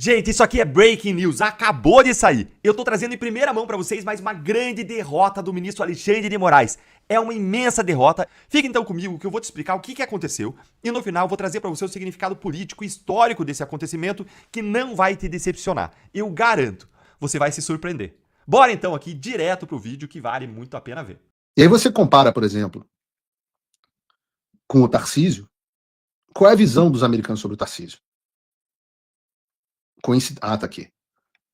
Gente, isso aqui é Breaking News, acabou de sair. Eu tô trazendo em primeira mão pra vocês mais uma grande derrota do ministro Alexandre de Moraes. É uma imensa derrota. Fica então comigo que eu vou te explicar o que aconteceu e no final eu vou trazer pra você o significado político e histórico desse acontecimento que não vai te decepcionar. Eu garanto, você vai se surpreender. Bora então aqui direto pro vídeo que vale muito a pena ver. E aí você compara, por exemplo, com o Tarcísio. Qual é a visão dos americanos sobre o Tarcísio? Tá aqui.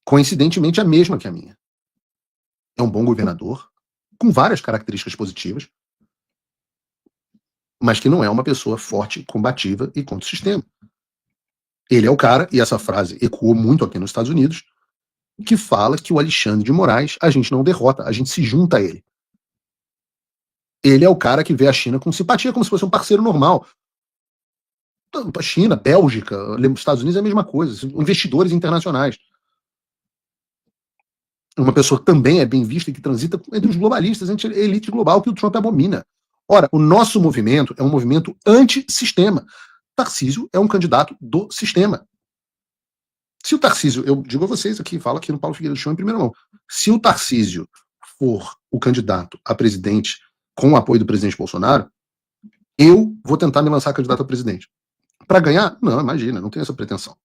Coincidentemente, a mesma que a minha. É um bom governador, com várias características positivas, mas que não é uma pessoa forte, combativa e contra o sistema. Ele é o cara, e essa frase ecoou muito aqui nos Estados Unidos, que fala que o Alexandre de Moraes a gente não derrota, a gente se junta a ele. Ele é o cara que vê a China com simpatia, como se fosse um parceiro normal. A China, Bélgica, Estados Unidos é a mesma coisa, investidores internacionais. Uma pessoa que também é bem vista e que transita entre os globalistas, entre a elite global que o Trump abomina. Ora, o nosso movimento é um movimento antissistema. Tarcísio é um candidato do sistema. Se o Tarcísio, eu digo a vocês aqui, falo aqui no Paulo Figueiredo Show em primeira mão, se o Tarcísio for o candidato a presidente com o apoio do presidente Bolsonaro, eu vou tentar me lançar candidato a presidente. Para ganhar? Não, imagina, não tenho essa pretensão.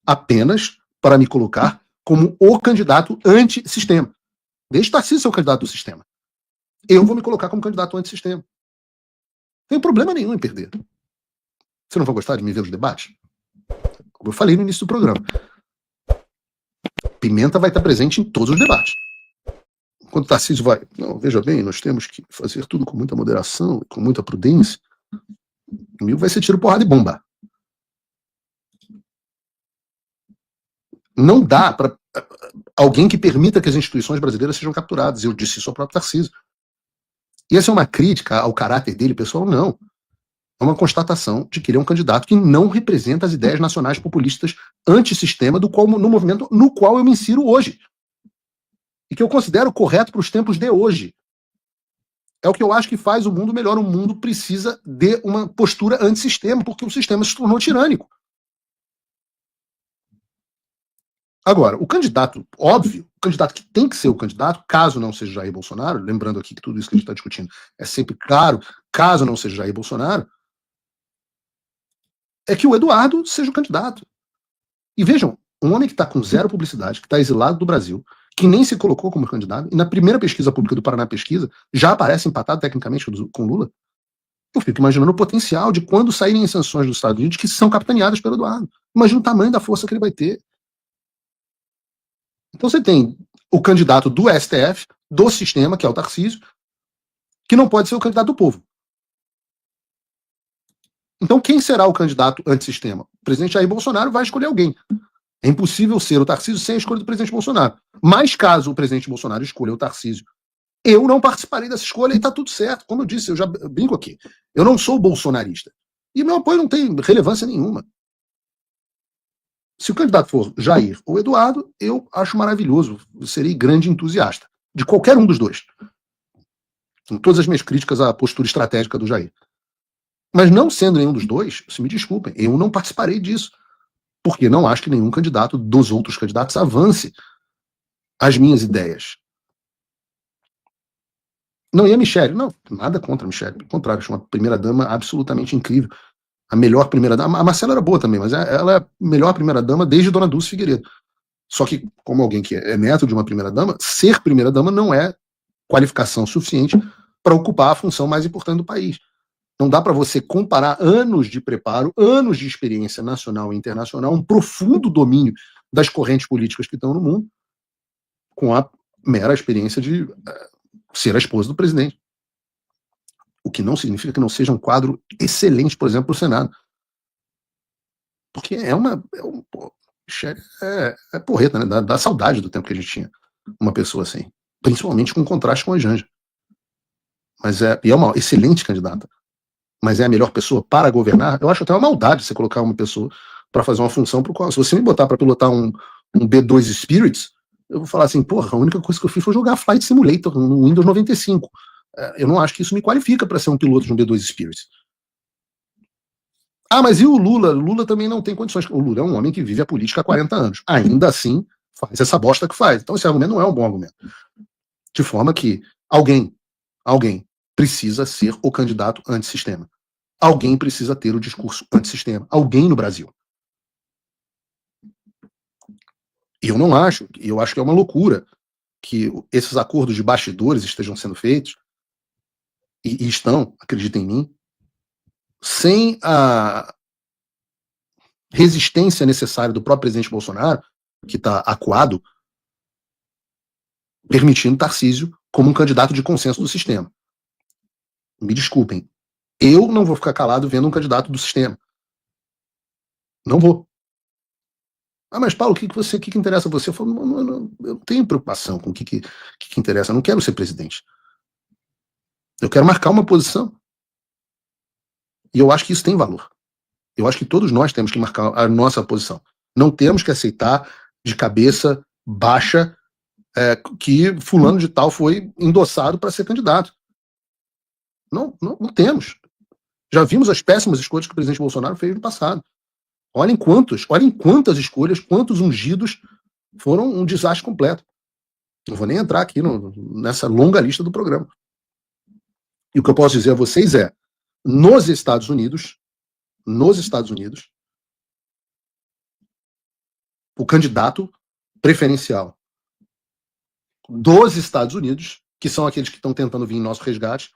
Apenas para me colocar como o candidato antissistema. Deixe Tarcísio ser o candidato do sistema. Eu vou me colocar como candidato antissistema. Não tem problema nenhum em perder. Você não vai gostar de me ver nos debates? Como eu falei no início do programa. Pimenta vai estar presente em todos os debates. Quando o Tarcísio vai... Não, veja bem, nós temos que fazer tudo com muita moderação, com muita prudência. Comigo vai ser tiro, porrada e bomba. Não dá para alguém que permita que as instituições brasileiras sejam capturadas. Eu disse isso ao próprio Tarcísio. E essa é uma crítica ao caráter dele, pessoal? Não. É uma constatação de que ele é um candidato que não representa as ideias nacionais populistas antissistema no movimento no qual eu me insiro hoje. E que eu considero correto para os tempos de hoje. É o que eu acho que faz o mundo melhor. O mundo precisa de uma postura antissistema, porque o sistema se tornou tirânico. Agora, o candidato, óbvio, o candidato que tem que ser o candidato, caso não seja Jair Bolsonaro, lembrando aqui que tudo isso que a gente está discutindo é sempre claro, caso não seja Jair Bolsonaro, é que o Eduardo seja o candidato. E vejam, um homem que está com zero publicidade, que está exilado do Brasil, que nem se colocou como candidato, e na primeira pesquisa pública do Paraná Pesquisa, já aparece empatado tecnicamente com Lula. Eu fico imaginando o potencial de quando saírem as sanções dos Estados Unidos que são capitaneadas pelo Eduardo. Imagina o tamanho da força que ele vai ter. Então você tem o candidato do STF, do sistema, que é o Tarcísio, que não pode ser o candidato do povo. Então quem será o candidato antissistema? O presidente Jair Bolsonaro vai escolher alguém. É impossível ser o Tarcísio sem a escolha do presidente Bolsonaro. Mas caso o presidente Bolsonaro escolha o Tarcísio, eu não participarei dessa escolha e está tudo certo. Como eu disse, eu já brinco aqui. Eu não sou bolsonarista. E meu apoio não tem relevância nenhuma. Se o candidato for Jair ou Eduardo, eu acho maravilhoso. Eu serei grande entusiasta de qualquer um dos dois. Com todas as minhas críticas à postura estratégica do Jair. Mas não sendo nenhum dos dois, se me desculpem, eu não participarei disso. Porque não acho que nenhum candidato dos outros candidatos avance as minhas ideias. Não, e a Michelle? Não, nada contra a Michelle. Pelo contrário, acho uma primeira-dama absolutamente incrível. A melhor primeira-dama. A Marcela era boa também, mas ela é a melhor primeira-dama desde Dona Dulce Figueiredo. Só que, como alguém que é neto de uma primeira-dama, ser primeira-dama não é qualificação suficiente para ocupar a função mais importante do país. Não dá para você comparar anos de preparo, anos de experiência nacional e internacional, um profundo domínio das correntes políticas que estão no mundo, com a mera experiência de ser a esposa do presidente. O que não significa que não seja um quadro excelente, por exemplo, para o Senado. Porque é porreta, né? Dá saudade do tempo que a gente tinha uma pessoa assim. Principalmente com contraste com a Janja. E é uma excelente candidata. Mas é a melhor pessoa para governar? Eu acho até uma maldade você colocar uma pessoa para fazer uma função pro qual, se você me botar para pilotar um B2 Spirits, eu vou falar assim, porra, a única coisa que eu fiz foi jogar Flight Simulator no Windows 95. Eu não acho que isso me qualifica para ser um piloto de um B2 Spirits. Ah, mas e o Lula? O Lula também não tem condições. O Lula é um homem que vive a política há 40 anos. Ainda assim, faz essa bosta que faz. Então esse argumento não é um bom argumento. De forma que alguém precisa ser o candidato antissistema. Alguém precisa ter o discurso antissistema. Alguém no Brasil. E eu não acho, eu acho que é uma loucura que esses acordos de bastidores estejam sendo feitos, e estão, acreditem em mim, sem a resistência necessária do próprio presidente Bolsonaro, que está acuado, permitindo Tarcísio como um candidato de consenso do sistema. Me desculpem, eu não vou ficar calado vendo um candidato do sistema. Não vou. Ah, mas Paulo, o que interessa a você? Eu falo, eu não tenho preocupação com o que interessa. Eu não quero ser presidente. Eu quero marcar uma posição. E eu acho que isso tem valor. Eu acho que todos nós temos que marcar a nossa posição. Não temos que aceitar de cabeça baixa que fulano de tal foi endossado para ser candidato. Não temos. Já vimos as péssimas escolhas que o presidente Bolsonaro fez no passado. Olhem quantas escolhas, quantos ungidos foram um desastre completo. Não vou nem entrar aqui nessa longa lista do programa. E o que eu posso dizer a vocês é, nos Estados Unidos, o candidato preferencial dos Estados Unidos, que são aqueles que estão tentando vir em nosso resgate,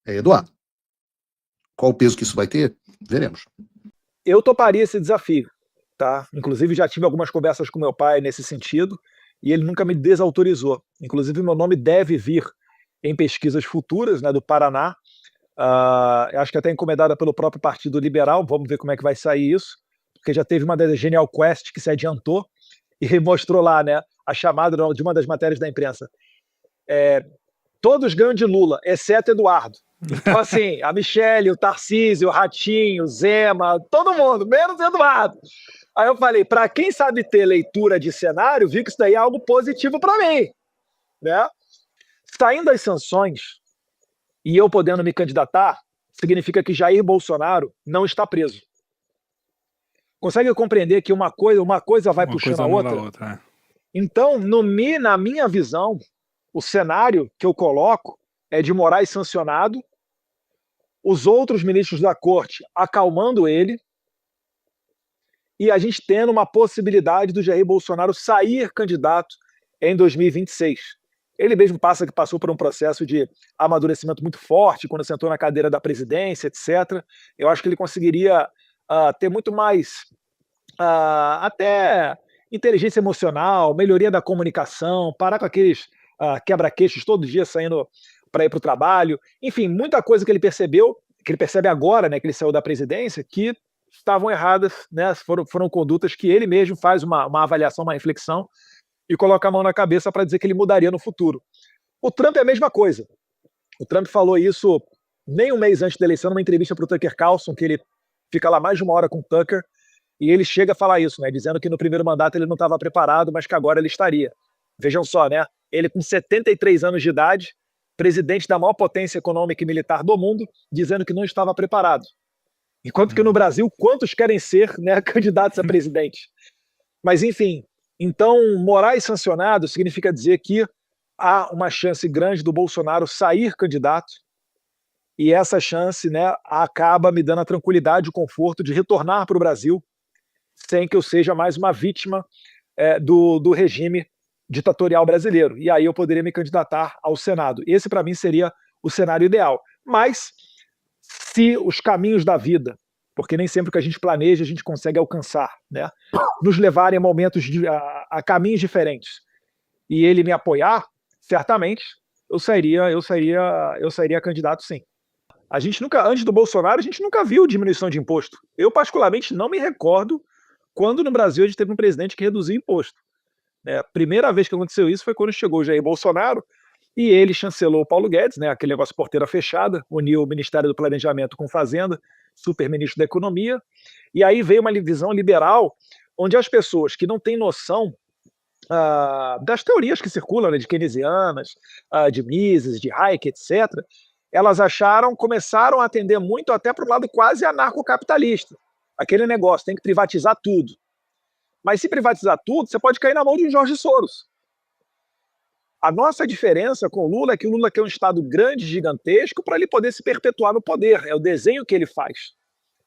é Eduardo. Qual o peso que isso vai ter? Veremos. Eu toparia esse desafio, tá? Inclusive já tive algumas conversas com meu pai nesse sentido e ele nunca me desautorizou. Inclusive meu nome deve vir em pesquisas futuras, né, do Paraná. Acho que até encomendada pelo próprio Partido Liberal. Vamos ver como é que vai sair isso, porque já teve uma da Genial Quest que se adiantou e mostrou lá, né, a chamada de uma das matérias da imprensa. Todos ganham de Lula, exceto Eduardo. Então, assim, a Michelle, o Tarcísio, o Ratinho, o Zema, todo mundo, menos Eduardo. Aí eu falei, para quem sabe ter leitura de cenário, vi que isso daí é algo positivo para mim, né? Saindo das sanções e eu podendo me candidatar, significa que Jair Bolsonaro não está preso. Consegue compreender que uma coisa vai puxando a outra? Então, na minha visão, o cenário que eu coloco é de Moraes sancionado, os outros ministros da corte acalmando ele, e a gente tendo uma possibilidade do Jair Bolsonaro sair candidato em 2026. Ele mesmo passou por um processo de amadurecimento muito forte quando sentou na cadeira da presidência, etc. Eu acho que ele conseguiria ter muito mais até inteligência emocional, melhoria da comunicação, parar com aqueles quebra-queixos todos os dias saindo para ir para o trabalho. Enfim, muita coisa que ele percebeu, que ele percebe agora, né, que ele saiu da presidência, que estavam erradas, né, foram condutas que ele mesmo faz uma avaliação, uma reflexão e coloca a mão na cabeça para dizer que ele mudaria no futuro. O Trump é a mesma coisa. O Trump falou isso nem um mês antes da eleição, numa entrevista para o Tucker Carlson, que ele fica lá mais de uma hora com o Tucker, e ele chega a falar isso, né, dizendo que no primeiro mandato ele não estava preparado, mas que agora ele estaria. Vejam só, né, ele com 73 anos de idade, presidente da maior potência econômica e militar do mundo, dizendo que não estava preparado. Enquanto que no Brasil, quantos querem ser, né, candidatos a presidente? Mas, enfim, então, Moraes sancionado significa dizer que há uma chance grande do Bolsonaro sair candidato, e essa chance, né, acaba me dando a tranquilidade e o conforto de retornar para o Brasil sem que eu seja mais uma vítima do regime ditatorial brasileiro. E aí eu poderia me candidatar ao Senado. Esse, para mim, seria o cenário ideal. Mas, se os caminhos da vida, porque nem sempre o que a gente planeja a gente consegue alcançar, né, nos levarem a momentos a caminhos diferentes, e ele me apoiar, certamente eu sairia candidato, sim. A gente nunca, antes do Bolsonaro, a gente nunca viu diminuição de imposto. Eu, particularmente, não me recordo quando no Brasil a gente teve um presidente que reduziu imposto. A primeira vez que aconteceu isso foi quando chegou o Jair Bolsonaro e ele chancelou o Paulo Guedes, né, aquele negócio porteira fechada, uniu o Ministério do Planejamento com Fazenda, super-ministro da Economia, e aí veio uma visão liberal, onde as pessoas que não têm noção das teorias que circulam, né, de keynesianas, de Mises, de Hayek, etc., elas começaram a atender muito até para o lado quase anarcocapitalista. Aquele negócio, tem que privatizar tudo. Mas se privatizar tudo, você pode cair na mão de um Jorge Soros. A nossa diferença com o Lula é que o Lula quer um Estado grande, gigantesco, para ele poder se perpetuar no poder. É o desenho que ele faz.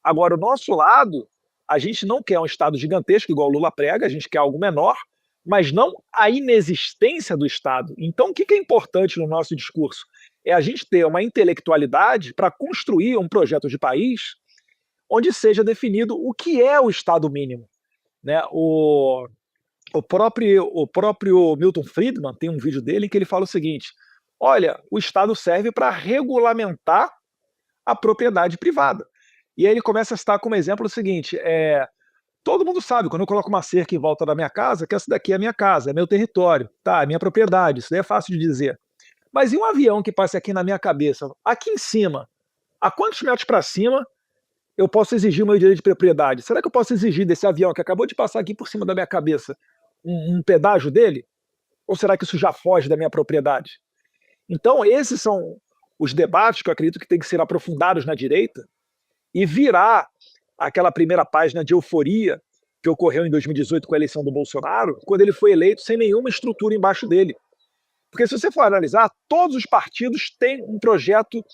Agora, o nosso lado, a gente não quer um Estado gigantesco, igual o Lula prega, a gente quer algo menor, mas não a inexistência do Estado. Então, o que é importante no nosso discurso? É a gente ter uma intelectualidade para construir um projeto de país onde seja definido o que é o Estado mínimo. Né? O próprio Milton Friedman tem um vídeo dele em que ele fala o seguinte: olha, o Estado serve para regulamentar a propriedade privada. E aí ele começa a citar como exemplo o seguinte: todo mundo sabe, quando eu coloco uma cerca em volta da minha casa, que essa daqui é a minha casa, é meu território, tá, é minha propriedade, isso daí é fácil de dizer. Mas e um avião que passa aqui na minha cabeça? Aqui em cima, a quantos metros para cima eu posso exigir o meu direito de propriedade? Será que eu posso exigir desse avião que acabou de passar aqui por cima da minha cabeça um pedágio dele? Ou será que isso já foge da minha propriedade? Então, esses são os debates que eu acredito que têm que ser aprofundados na direita e virar aquela primeira página de euforia que ocorreu em 2018 com a eleição do Bolsonaro, quando ele foi eleito sem nenhuma estrutura embaixo dele. Porque se você for analisar, todos os partidos têm um projeto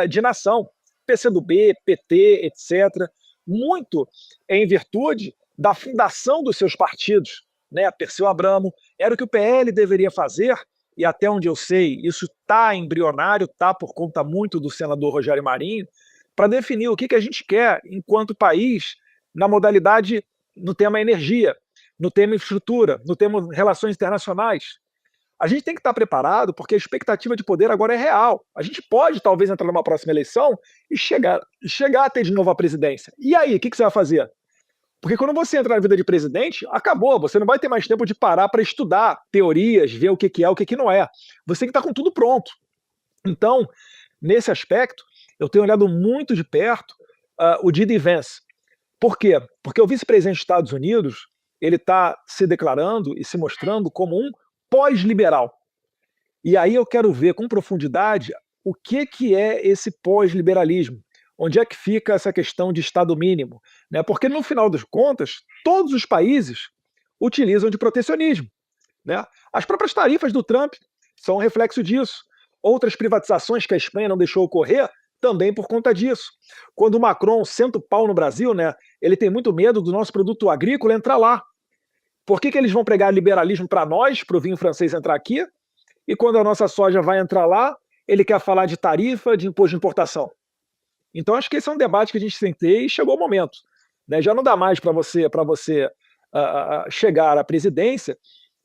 de nação. PCdoB, PT, etc. Muito em virtude da fundação dos seus partidos. Né? Perseu Abramo, era o que o PL deveria fazer, e até onde eu sei, isso está embrionário, está por conta muito do senador Rogério Marinho, para definir o que a gente quer enquanto país na modalidade, no tema energia, no tema infraestrutura, no tema relações internacionais. A gente tem que estar preparado porque a expectativa de poder agora é real. A gente pode talvez entrar numa próxima eleição e chegar a ter de novo a presidência. E aí, o que você vai fazer? Porque quando você entra na vida de presidente, acabou, você não vai ter mais tempo de parar para estudar teorias, ver o que é, o que não é. Você tem que estar com tudo pronto. Então, nesse aspecto, eu tenho olhado muito de perto o J.D. Vance. Por quê? Porque o vice-presidente dos Estados Unidos, ele está se declarando e se mostrando como um pós-liberal. E aí eu quero ver com profundidade o que é esse pós-liberalismo. Onde é que fica essa questão de Estado mínimo? Né? Porque, no final das contas, todos os países utilizam de protecionismo. Né? As próprias tarifas do Trump são um reflexo disso. Outras privatizações que a Espanha não deixou ocorrer, também por conta disso. Quando o Macron senta o pau no Brasil, né, ele tem muito medo do nosso produto agrícola entrar lá. Por que eles vão pregar liberalismo para nós, para o vinho francês entrar aqui, e quando a nossa soja vai entrar lá, ele quer falar de tarifa, de imposto de importação? Então, acho que esse é um debate que a gente tem que ter e chegou o momento. Né? Já não dá mais para você chegar à presidência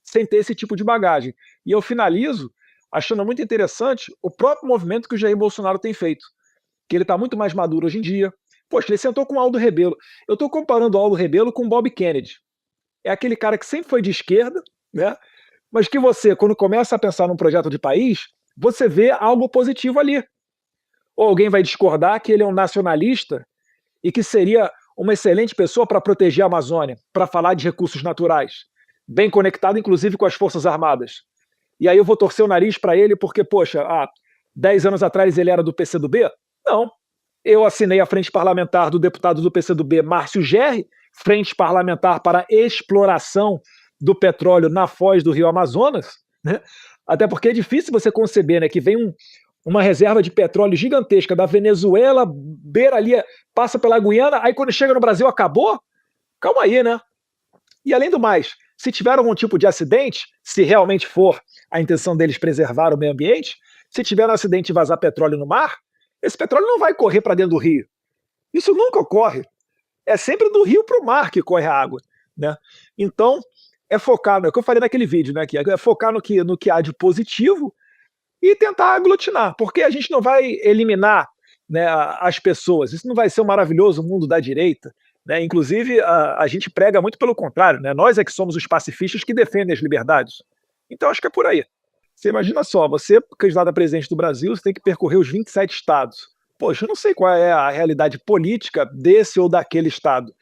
sem ter esse tipo de bagagem. E eu finalizo achando muito interessante o próprio movimento que o Jair Bolsonaro tem feito. Que ele está muito mais maduro hoje em dia. Poxa, ele sentou com o Aldo Rebelo. Eu estou comparando o Aldo Rebelo com o Bob Kennedy. É aquele cara que sempre foi de esquerda, né? Mas que você, quando começa a pensar num projeto de país, você vê algo positivo ali. Ou alguém vai discordar que ele é um nacionalista e que seria uma excelente pessoa para proteger a Amazônia, para falar de recursos naturais, bem conectado inclusive com as Forças Armadas. E aí eu vou torcer o nariz para ele porque, poxa, 10 anos atrás ele era do PCdoB? Não. Eu assinei a frente parlamentar do deputado do PCdoB, Márcio Gerri, frente parlamentar para exploração do petróleo na foz do Rio Amazonas, né? Até porque é difícil você conceber, né, que vem uma reserva de petróleo gigantesca da Venezuela, beira ali, passa pela Guiana, aí quando chega no Brasil acabou? Calma aí, né? E além do mais, se tiver algum tipo de acidente, se realmente for a intenção deles preservar o meio ambiente, se tiver um acidente e vazar petróleo no mar, esse petróleo não vai correr para dentro do rio. Isso nunca ocorre. É sempre do rio para o mar que corre a água. Né? Então, é focar, é o que eu falei naquele vídeo, né, que é focar no que há de positivo e tentar aglutinar, porque a gente não vai eliminar, né, as pessoas, isso não vai ser um maravilhoso mundo da direita, né? Inclusive a gente prega muito pelo contrário, né? Nós é que somos os pacifistas que defendem as liberdades, então acho que é por aí. Você imagina só, você, candidato a presidente do Brasil, você tem que percorrer os 27 estados, poxa, eu não sei qual é a realidade política desse ou daquele estado,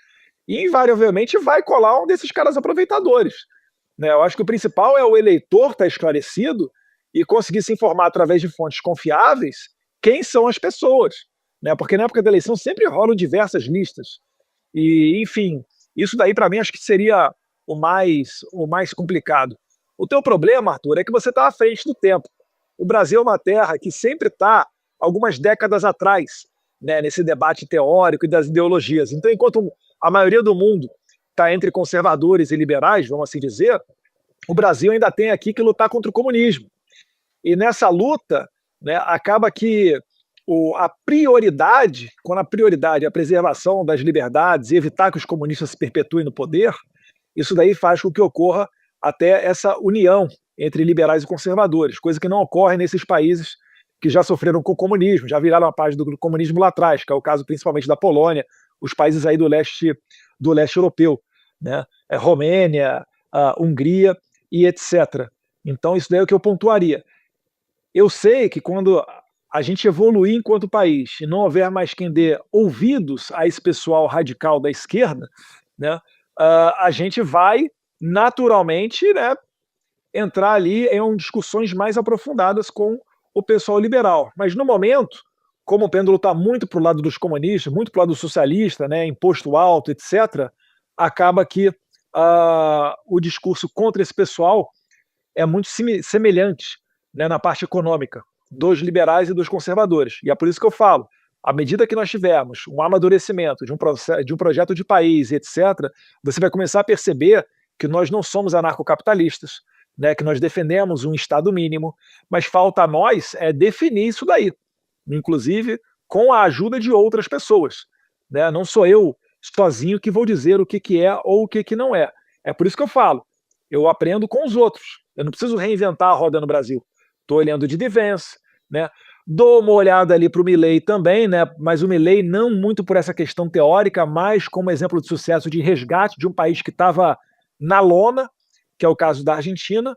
e invariavelmente vai colar um desses caras aproveitadores, né? Eu acho que o principal é o eleitor estar esclarecido e conseguir se informar através de fontes confiáveis quem são as pessoas, né? Porque na época da eleição sempre rolam diversas listas. E, enfim, isso daí para mim acho que seria o mais complicado. O teu problema, Arthur, é que você está à frente do tempo. O Brasil é uma terra que sempre está algumas décadas atrás, né, nesse debate teórico e das ideologias. Então, enquanto a maioria do mundo está entre conservadores e liberais, vamos assim dizer, o Brasil ainda tem aqui que lutar contra o comunismo. E nessa luta, né, acaba que a prioridade, quando a prioridade é a preservação das liberdades e evitar que os comunistas se perpetuem no poder, isso daí faz com que ocorra até essa união entre liberais e conservadores, coisa que não ocorre nesses países que já sofreram com o comunismo, já viraram a página do comunismo lá atrás, que é o caso principalmente da Polônia, os países aí do leste europeu, né? Romênia, Hungria e etc. Então isso daí é o que eu pontuaria. Eu sei que quando a gente evoluir enquanto país e não houver mais quem dê ouvidos a esse pessoal radical da esquerda, né, a gente vai naturalmente, né, entrar ali em discussões mais aprofundadas com o pessoal liberal. Mas no momento, como o pêndulo está muito para o lado dos comunistas, muito para o lado do socialista, né, imposto alto, etc., acaba que o discurso contra esse pessoal é muito semelhante, né, na parte econômica dos liberais e dos conservadores. E é por isso que eu falo, à medida que nós tivermos um amadurecimento de um projeto de país, etc., você vai começar a perceber que nós não somos anarcocapitalistas, né, que nós defendemos um Estado mínimo, mas falta a nós definir isso daí, inclusive com a ajuda de outras pessoas. Né? Não sou eu sozinho que vou dizer o que é ou o que não é. É por isso que eu falo, eu aprendo com os outros, eu não preciso reinventar a roda no Brasil. Estou olhando de Vance, né? Dou uma olhada ali para o Milei também, né? Mas o Milei não muito por essa questão teórica, mas como exemplo de sucesso de resgate de um país que estava na lona, que é o caso da Argentina,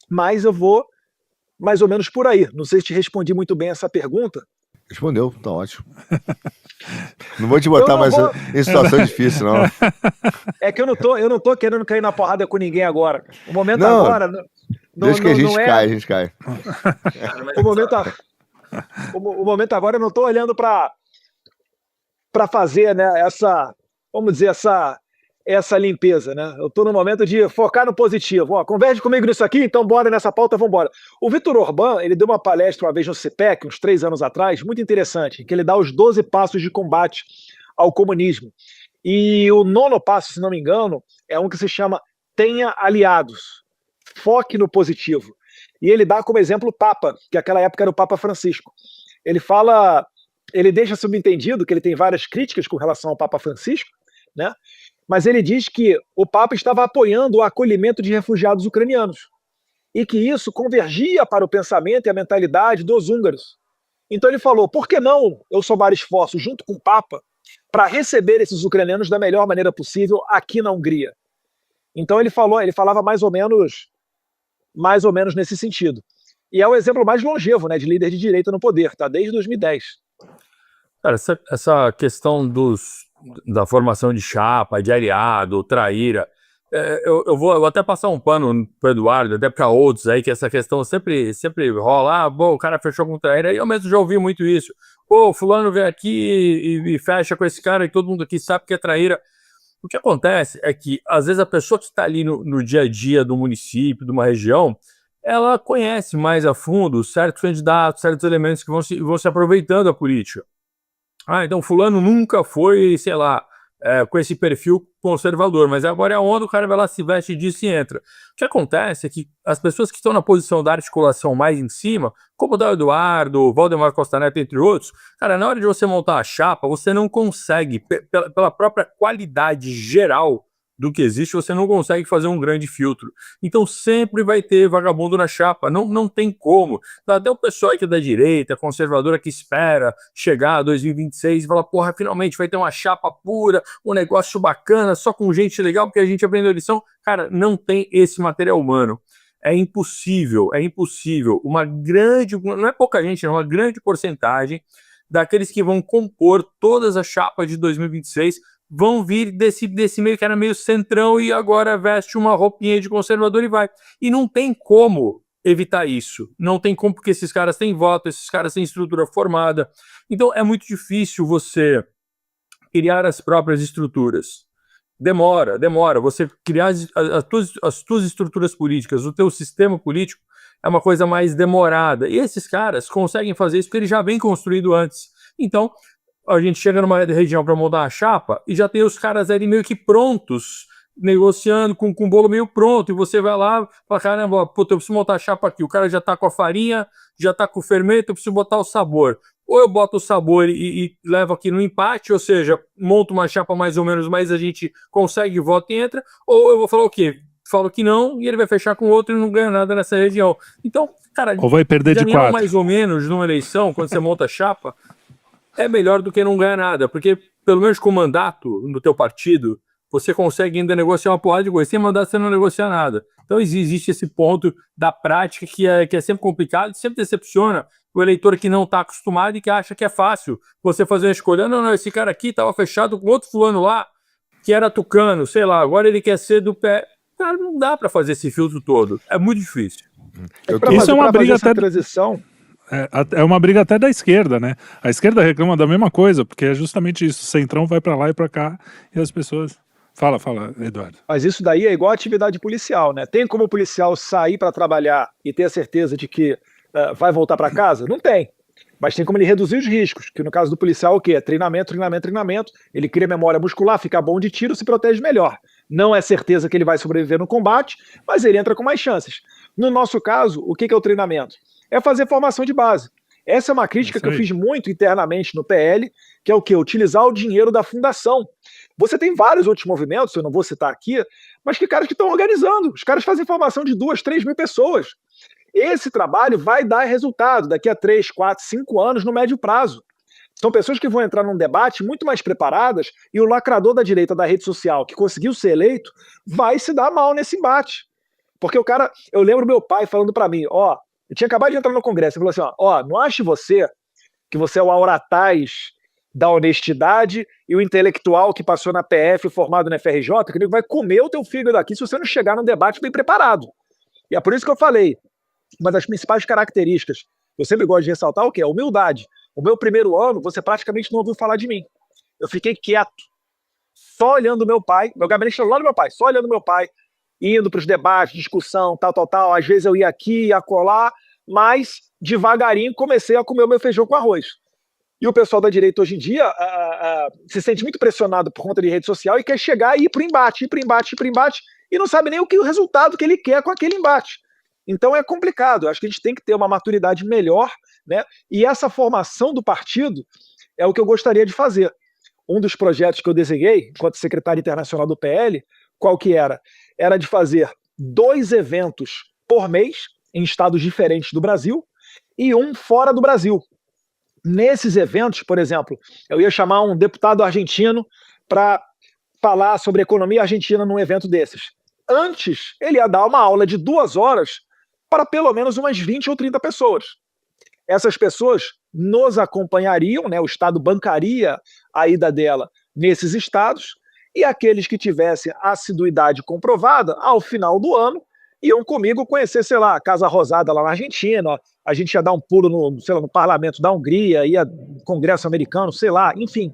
mas eu vou mais ou menos por aí. Não sei se te respondi muito bem essa pergunta. Respondeu, tá ótimo. Não vou te botar mais em situação difícil, não. É que eu não tô querendo cair na porrada com ninguém agora. O momento não, agora... Desde que a gente cai, a gente cai. O momento agora eu não estou olhando para fazer, né, vamos dizer, essa limpeza, né? Eu estou no momento de focar no positivo. Ó, converge comigo nisso aqui, então bora nessa pauta, vamos embora. O Vitor Orbán, ele deu uma palestra uma vez no CPEC, uns 3 anos atrás, muito interessante, que ele dá os 12 passos de combate ao comunismo. E o 9º passo, se não me engano, é um que se chama Tenha Aliados. Foque no positivo. E ele dá como exemplo o Papa, que naquela época era o Papa Francisco. Ele deixa subentendido que ele tem várias críticas com relação ao Papa Francisco, né? Mas ele diz que o Papa estava apoiando o acolhimento de refugiados ucranianos e que isso convergia para o pensamento e a mentalidade dos húngaros. Então ele falou, por que não eu somar esforços junto com o Papa para receber esses ucranianos da melhor maneira possível aqui na Hungria? Então ele falava mais ou menos nesse sentido. E é o exemplo mais longevo, né, de líder de direita no poder, tá? Desde 2010. Cara, essa questão da formação de chapa, de aliado, traíra, eu vou até passar um pano pro Eduardo, até para outros aí, que essa questão sempre rola, bom, o cara fechou com traíra, e eu mesmo já ouvi muito isso. Pô, fulano vem aqui e fecha com esse cara e todo mundo aqui sabe que é traíra. O que acontece é que, às vezes, a pessoa que está ali no dia a dia do município, de uma região, ela conhece mais a fundo certos candidatos, certos elementos que vão se aproveitando da política. Então fulano nunca foi, sei lá, com esse perfil conservador, mas agora é onde o cara vai lá, se veste disso e entra. O que acontece é que as pessoas que estão na posição da articulação mais em cima, como o da Eduardo, o Valdemar Costa Neto, entre outros, cara, na hora de você montar a chapa, você não consegue, pela própria qualidade geral do que existe, você não consegue fazer um grande filtro. Então sempre vai ter vagabundo na chapa, não tem como. Até o pessoal que é da direita, conservadora, que espera chegar a 2026 e falar, porra, finalmente vai ter uma chapa pura, um negócio bacana, só com gente legal, porque a gente aprendeu a lição. Cara, não tem esse material humano. É impossível. Não é pouca gente, é uma grande porcentagem daqueles que vão compor todas as chapas de 2026 vão vir desse meio que era meio centrão e agora veste uma roupinha de conservador e vai. E não tem como evitar isso. Não tem como, porque esses caras têm voto, esses caras têm estrutura formada. Então é muito difícil você criar as próprias estruturas. Demora. Você criar as tuas estruturas políticas, o teu sistema político é uma coisa mais demorada. E esses caras conseguem fazer isso porque eles já vêm construído antes. Então, a gente chega numa região para montar a chapa e já tem os caras ali meio que prontos, negociando com o bolo meio pronto, e você vai lá e fala, caramba, puta, eu preciso montar a chapa aqui. O cara já tá com a farinha, já tá com o fermento, eu preciso botar o sabor. Ou eu boto o sabor e levo aqui no empate, ou seja, monto uma chapa mais ou menos, mas a gente consegue voto e entra, ou eu vou falar o quê? Falo que não, e ele vai fechar com outro e não ganha nada nessa região. Então, cara, ou vai perder de 4. mais ou menos numa eleição, quando você monta a chapa, é melhor do que não ganhar nada, porque pelo menos com mandato no teu partido, você consegue ainda negociar uma porrada de coisa. Sem mandato você não negocia nada. Então existe esse ponto da prática que é sempre complicado, sempre decepciona o eleitor que não está acostumado e que acha que é fácil você fazer uma escolha. Não, esse cara aqui estava fechado com outro fulano lá, que era tucano, sei lá, agora ele quer ser do pé. Cara, não dá para fazer esse filtro todo. É muito difícil. Isso é uma briga até... transição. É uma briga até da esquerda, né? A esquerda reclama da mesma coisa, porque é justamente isso. O centrão vai para lá e para cá e as pessoas... Fala, Eduardo. Mas isso daí é igual a atividade policial, né? Tem como o policial sair para trabalhar e ter a certeza de que vai voltar para casa? Não tem. Mas tem como ele reduzir os riscos, que no caso do policial o quê? É treinamento. Ele cria memória muscular, fica bom de tiro, se protege melhor. Não é certeza que ele vai sobreviver no combate, mas ele entra com mais chances. No nosso caso, o que é o treinamento? É fazer formação de base. Essa é uma crítica que eu fiz muito internamente no PL, que é o quê? Utilizar o dinheiro da fundação. Você tem vários outros movimentos, eu não vou citar aqui, mas que caras que estão organizando. Os caras fazem formação de 2, 3 mil pessoas. Esse trabalho vai dar resultado daqui a 3, 4, 5 anos no médio prazo. São pessoas que vão entrar num debate muito mais preparadas e o lacrador da direita da rede social que conseguiu ser eleito vai se dar mal nesse embate. Porque o cara, eu lembro meu pai falando para mim, eu tinha acabado de entrar no Congresso, ele falou assim, não ache você que você é o Aurataz da honestidade e o intelectual que passou na PF formado na FRJ, que ele vai comer o teu fígado aqui se você não chegar num debate bem preparado. E é por isso que eu falei, uma das principais características, eu sempre gosto de ressaltar o quê? A humildade. O meu primeiro ano, você praticamente não ouviu falar de mim. Eu fiquei quieto, só olhando meu pai, meu gabinete lá do meu pai, só olhando meu pai, indo para os debates, discussão, tal. Às vezes eu ia aqui, ia colar, mas devagarinho comecei a comer o meu feijão com arroz. E o pessoal da direita hoje em dia se sente muito pressionado por conta de rede social e quer chegar e ir para o embate, e não sabe nem o resultado que ele quer com aquele embate. Então é complicado, acho que a gente tem que ter uma maturidade melhor, né? E essa formação do partido é o que eu gostaria de fazer. Um dos projetos que eu desenhei, enquanto secretário internacional do PL, qual que era? Era de fazer 2 eventos por mês, em estados diferentes do Brasil, e um fora do Brasil. Nesses eventos, por exemplo, eu ia chamar um deputado argentino para falar sobre economia argentina num evento desses. Antes, ele ia dar uma aula de 2 horas para pelo menos umas 20 ou 30 pessoas. Essas pessoas nos acompanhariam, né, o Estado bancaria a ida dela nesses estados, e aqueles que tivessem assiduidade comprovada, ao final do ano, iam comigo conhecer, sei lá, a Casa Rosada lá na Argentina, a gente ia dar um pulo no parlamento da Hungria, ia no Congresso americano, sei lá, enfim.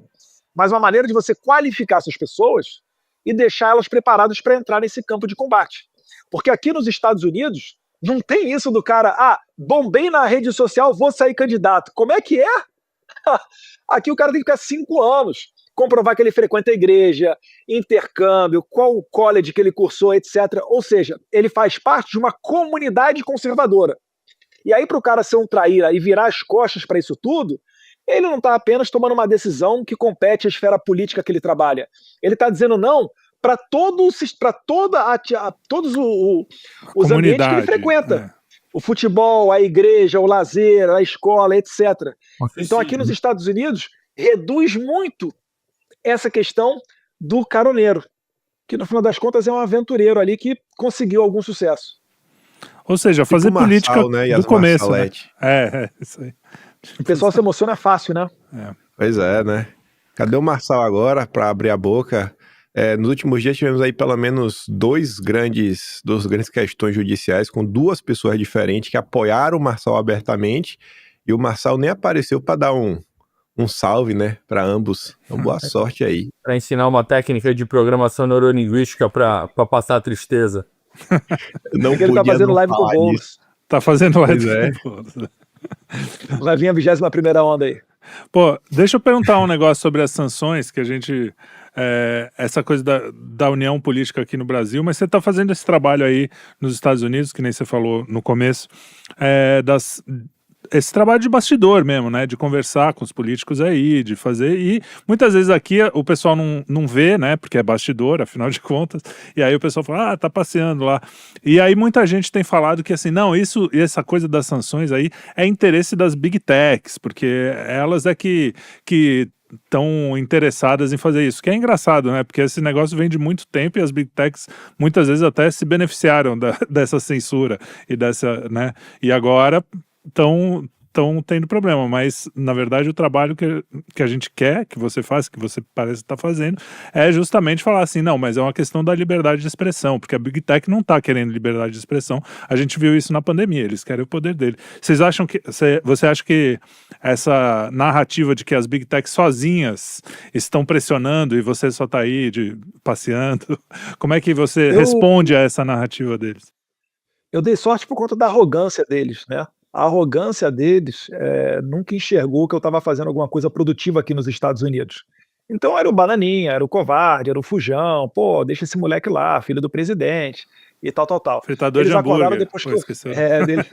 Mas uma maneira de você qualificar essas pessoas e deixar elas preparadas para entrar nesse campo de combate. Porque aqui nos Estados Unidos, não tem isso do cara, bombei na rede social, vou sair candidato. Como é que é? Aqui o cara tem que ficar 5 anos, comprovar que ele frequenta a igreja, intercâmbio, qual college que ele cursou, etc. Ou seja, ele faz parte de uma comunidade conservadora. E aí para o cara ser um traíra e virar as costas para isso tudo, ele não está apenas tomando uma decisão que compete à esfera política que ele trabalha. Ele está dizendo não para todos os ambientes que ele frequenta. O futebol, a igreja, o lazer, a escola, etc. Então aqui nos Estados Unidos reduz muito essa questão do caroneiro, que no final das contas é um aventureiro ali que conseguiu algum sucesso. Ou seja, fazer política do começo, né? Isso aí. O pessoal se emociona fácil, né? Pois é, né? Cadê o Marçal agora para abrir a boca? Nos últimos dias tivemos aí pelo menos duas grandes questões judiciais com duas pessoas diferentes que apoiaram o Marçal abertamente, e o Marçal nem apareceu para dar um salve, né, para ambos. Então, boa sorte aí. Para ensinar uma técnica de programação neurolinguística para passar a tristeza. Não Ele tá fazendo live com o Boulos. Tá fazendo live Pois com o Boulos. Vai vir a 21ª onda aí. Pô, deixa eu perguntar um negócio sobre as sanções, que a gente... essa coisa da união política aqui no Brasil, mas você está fazendo esse trabalho aí nos Estados Unidos, que nem você falou no começo, esse trabalho de bastidor mesmo, né, de conversar com os políticos aí, de fazer, e muitas vezes aqui o pessoal não vê, né, porque é bastidor, afinal de contas, e aí o pessoal fala, tá passeando lá, e aí muita gente tem falado que assim, não, essa coisa das sanções aí é interesse das Big Techs, porque elas é que estão interessadas em fazer isso, que é engraçado, né, porque esse negócio vem de muito tempo e as Big Techs muitas vezes até se beneficiaram dessa censura e dessa, né, e agora estão tendo problema, mas na verdade o trabalho que a gente quer que você faça, que você parece estar fazendo, é justamente falar assim, não, mas é uma questão da liberdade de expressão, porque a Big Tech não está querendo liberdade de expressão, a gente viu isso na pandemia, eles querem o poder dele. Você acha que essa narrativa de que as Big Tech sozinhas estão pressionando e você só está aí passeando, como é que você responde a essa narrativa deles? Eu dei sorte por conta da arrogância deles, né? A arrogância deles nunca enxergou que eu estava fazendo alguma coisa produtiva aqui nos Estados Unidos. Então era o Bananinha, era o covarde, era o fujão, pô, deixa esse moleque lá, filho do presidente, e tal. Fritador Eles de acordaram hambúrguer.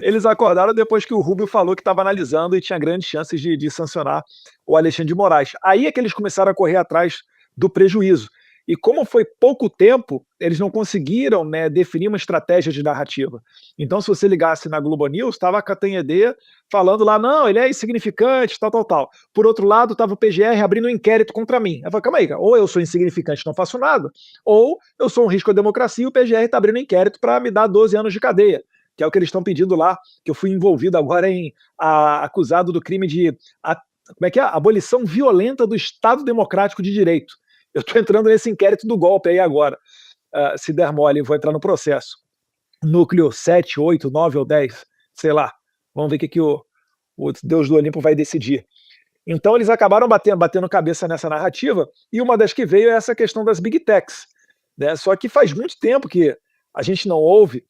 Eles acordaram depois que o Rubio falou que estava analisando e tinha grandes chances de sancionar o Alexandre de Moraes. Aí é que eles começaram a correr atrás do prejuízo. E como foi pouco tempo, eles não conseguiram, né, definir uma estratégia de narrativa. Então, se você ligasse na Globo News, estava a Catanhede falando lá, não, ele é insignificante, tal. Por outro lado, estava o PGR abrindo um inquérito contra mim. Eu falei, calma aí, ou eu sou insignificante, não faço nada, ou eu sou um risco à democracia e o PGR está abrindo um inquérito para me dar 12 anos de cadeia, que é o que eles estão pedindo lá, que eu fui envolvido agora acusado do crime de abolição violenta do Estado Democrático de Direito. Eu estou entrando nesse inquérito do golpe aí agora. Se der mole, vou entrar no processo. Núcleo 7, 8, 9 ou 10, sei lá. Vamos ver o que o Deus do Olimpo vai decidir. Então eles acabaram batendo cabeça nessa narrativa, e uma das que veio é essa questão das Big Techs, né? Só que faz muito tempo que a gente não ouve,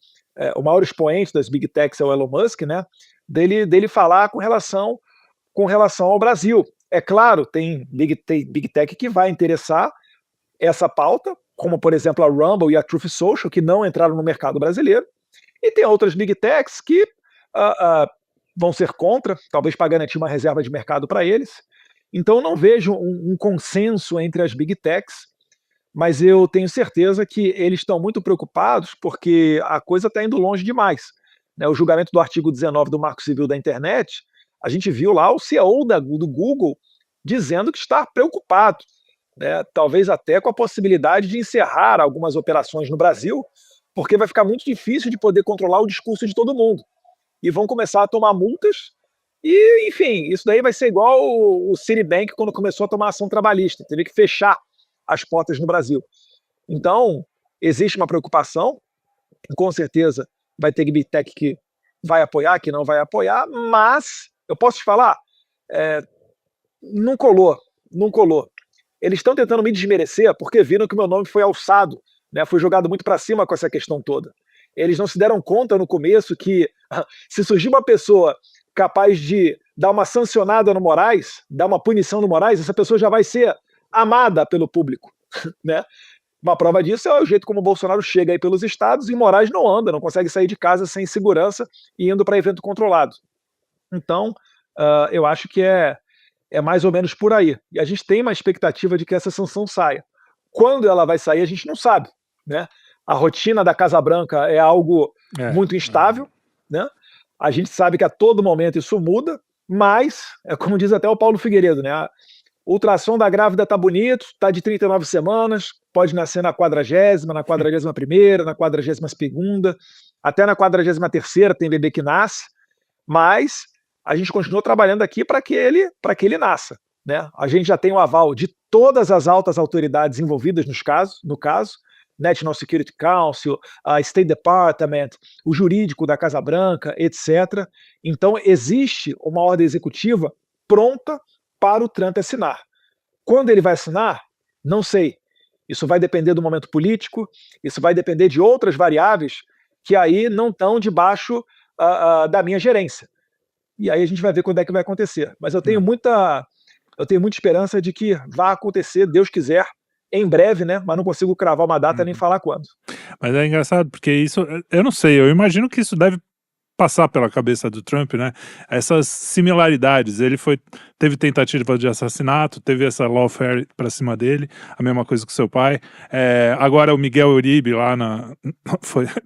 o maior expoente das Big Techs é o Elon Musk, né? Dele falar com relação ao Brasil. É claro, tem Big Tech que vai interessar essa pauta, como por exemplo a Rumble e a Truth Social, que não entraram no mercado brasileiro, e tem outras Big Techs que vão ser contra, talvez para garantir uma reserva de mercado para eles. Então eu não vejo um consenso entre as Big Techs, mas eu tenho certeza que eles estão muito preocupados porque a coisa está indo longe demais, né? O julgamento do artigo 19 do Marco Civil da Internet, a gente viu lá o CEO do Google dizendo que está preocupado, né, talvez até com a possibilidade de encerrar algumas operações no Brasil, porque vai ficar muito difícil de poder controlar o discurso de todo mundo. E vão começar a tomar multas, e, enfim, isso daí vai ser igual o Citibank quando começou a tomar ação trabalhista, teve que fechar as portas no Brasil. Então, existe uma preocupação, com certeza vai ter Big Tech que vai apoiar, que não vai apoiar, mas eu posso te falar, não colou. Eles estão tentando me desmerecer porque viram que o meu nome foi alçado, né, foi jogado muito para cima com essa questão toda. Eles não se deram conta no começo que se surgir uma pessoa capaz de dar uma sancionada no Moraes, dar uma punição no Moraes, essa pessoa já vai ser amada pelo público, né? Uma prova disso é o jeito como o Bolsonaro chega aí pelos estados e Moraes não anda, não consegue sair de casa sem segurança e indo para evento controlado. Então, eu acho que é mais ou menos por aí. E a gente tem uma expectativa de que essa sanção saia. Quando ela vai sair, a gente não sabe, né? A rotina da Casa Branca é algo muito instável, né? A gente sabe que a todo momento isso muda, mas, como diz até o Paulo Figueiredo, né? O ultrassom da grávida tá bonito, tá de 39 semanas, pode nascer na 40ª, na 41ª, na 42ª, até na 43ª tem bebê que nasce, mas a gente continua trabalhando aqui para que ele nasça, né? A gente já tem o aval de todas as altas autoridades envolvidas no caso, National Security Council, a State Department, o jurídico da Casa Branca, etc. Então, existe uma ordem executiva pronta para o Trump assinar. Quando ele vai assinar? Não sei. Isso vai depender do momento político, isso vai depender de outras variáveis que aí não estão debaixo da minha gerência. E aí a gente vai ver quando é que vai acontecer. Mas eu tenho muita esperança de que vai acontecer, Deus quiser, em breve, né? Mas não consigo cravar uma data nem falar quando. Mas é engraçado, porque isso, eu não sei, eu imagino que isso deve passar pela cabeça do Trump, né? Essas similaridades. Ele teve tentativa de assassinato, teve essa lawfare pra cima dele, a mesma coisa que seu pai. Agora o Miguel Uribe lá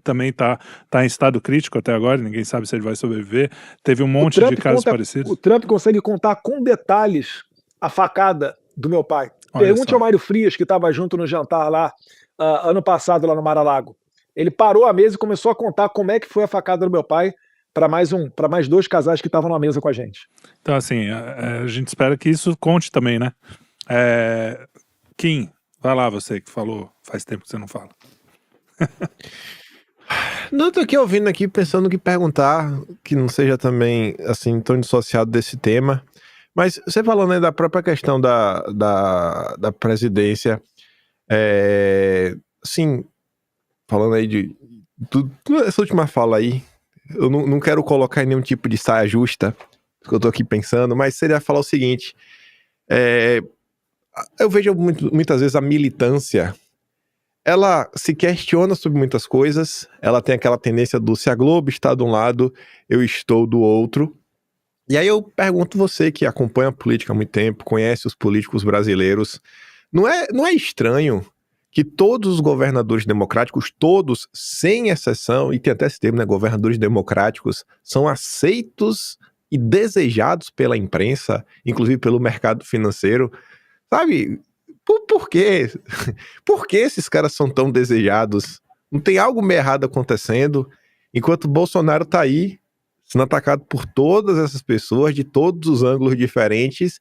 também tá em estado crítico até agora, ninguém sabe se ele vai sobreviver. Teve um monte de casos parecidos. O Trump consegue contar com detalhes a facada do meu pai. Pergunte ao Mário Frias, que estava junto no jantar lá, ano passado, lá no Mar-a-Lago. Ele parou a mesa e começou a contar como é que foi a facada do meu pai para mais 2 casais que estavam na mesa com a gente. Então, assim, a gente espera que isso conte também, né? Kim, vai lá, você que falou, faz tempo que você não fala. Não, tô aqui ouvindo aqui, pensando o que perguntar, que não seja também, assim, tão dissociado desse tema. Mas você falando aí da própria questão da presidência, assim, falando aí de essa última fala aí, eu não quero colocar em nenhum tipo de saia justa, que eu tô aqui pensando, mas seria falar o seguinte, eu vejo muitas vezes a militância, ela se questiona sobre muitas coisas, ela tem aquela tendência do se a Globo está de um lado, eu estou do outro. E aí eu pergunto você que acompanha a política há muito tempo, conhece os políticos brasileiros, não é estranho que todos os governadores democráticos, todos, sem exceção, e tem até esse termo, né, governadores democráticos, são aceitos e desejados pela imprensa, inclusive pelo mercado financeiro, sabe? Por quê? Por que esses caras são tão desejados? Não tem algo meio errado acontecendo, enquanto Bolsonaro tá aí, sendo atacado por todas essas pessoas, de todos os ângulos diferentes,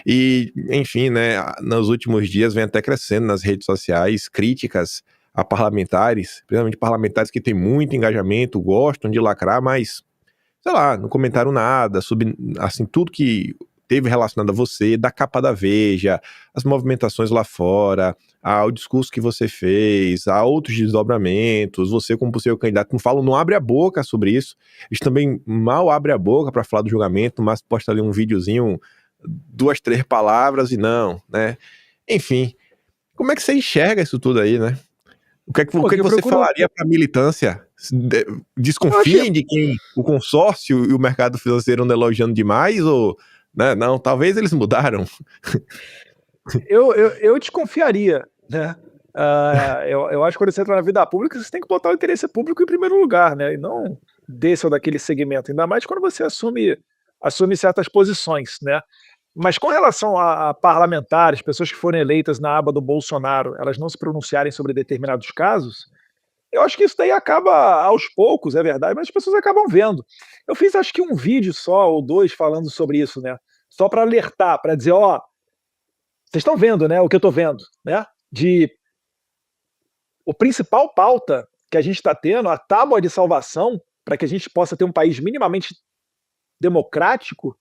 e, enfim, né, nos últimos dias vem até crescendo nas redes sociais críticas a parlamentares, principalmente parlamentares que têm muito engajamento, gostam de lacrar, mas, sei lá, não comentaram nada sobre, assim, tudo que teve relacionado a você, da capa da Veja, as movimentações lá fora, ao discurso que você fez, a outros desdobramentos, você como possível candidato, não abre a boca sobre isso, eles também mal abrem a boca para falar do julgamento, mas posta ali um videozinho, 2, 3 palavras e não, né? Enfim, como é que você enxerga isso tudo aí, né? O que é que você falaria para a militância? Desconfiem de quem o consórcio e o mercado financeiro andam elogiando demais ou... Né? Não, talvez eles mudaram. Eu desconfiaria, né? Eu acho que quando você entra na vida pública, você tem que botar o interesse público em primeiro lugar, né? E não desse ou daquele segmento. Ainda mais quando você assume certas posições, né? Mas com relação a parlamentares, pessoas que foram eleitas na aba do Bolsonaro, elas não se pronunciarem sobre determinados casos, eu acho que isso daí acaba aos poucos, é verdade, mas as pessoas acabam vendo. Eu fiz acho que um vídeo só ou 2 falando sobre isso, né? Só para alertar, para dizer, ó, vocês estão vendo, né, o que eu estou vendo, né? O principal pauta que a gente está tendo, a tábua de salvação, para que a gente possa ter um país minimamente democrático,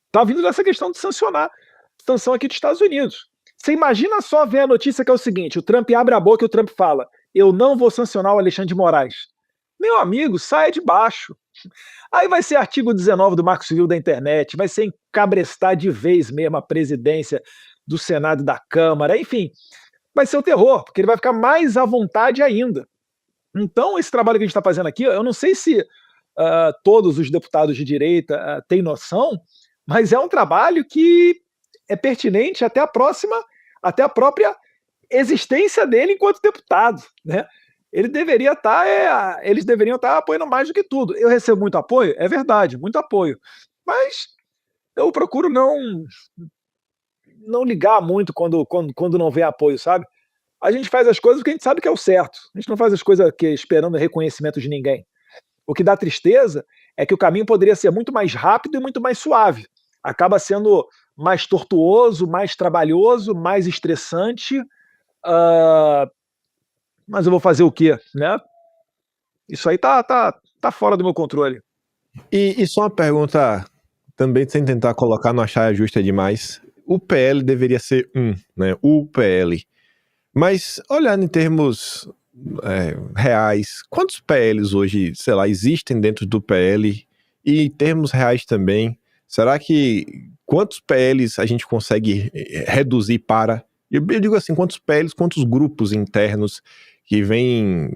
está vindo dessa questão de sancionar sanção aqui dos Estados Unidos. Você imagina só ver a notícia que é o seguinte, o Trump abre a boca e o Trump fala, eu não vou sancionar o Alexandre de Moraes. Meu amigo, saia de baixo. Aí vai ser artigo 19 do Marco Civil da Internet, vai ser encabrestar de vez mesmo a presidência do Senado e da Câmara, enfim, vai ser o terror, porque ele vai ficar mais à vontade ainda. Então, esse trabalho que a gente está fazendo aqui, eu não sei se todos os deputados de direita têm noção, mas é um trabalho que é pertinente até a própria existência dele enquanto deputado, né? Eles deveriam estar apoiando mais do que tudo. Eu recebo muito apoio? É verdade, muito apoio. Mas eu procuro não ligar muito quando não vê apoio, sabe? A gente faz as coisas porque a gente sabe que é o certo. A gente não faz as coisas esperando reconhecimento de ninguém. O que dá tristeza é que o caminho poderia ser muito mais rápido e muito mais suave. Acaba sendo mais tortuoso, mais trabalhoso, mais estressante, mas eu vou fazer o quê, né? Isso aí tá fora do meu controle. E só uma pergunta, também sem tentar colocar numa saia justa demais. O PL deveria ser né? O PL. Mas, olhando em termos reais, quantos PLs hoje, sei lá, existem dentro do PL? E em termos reais também, será que quantos PLs a gente consegue reduzir para... Eu digo assim, quantos PLs, quantos grupos internos que vêm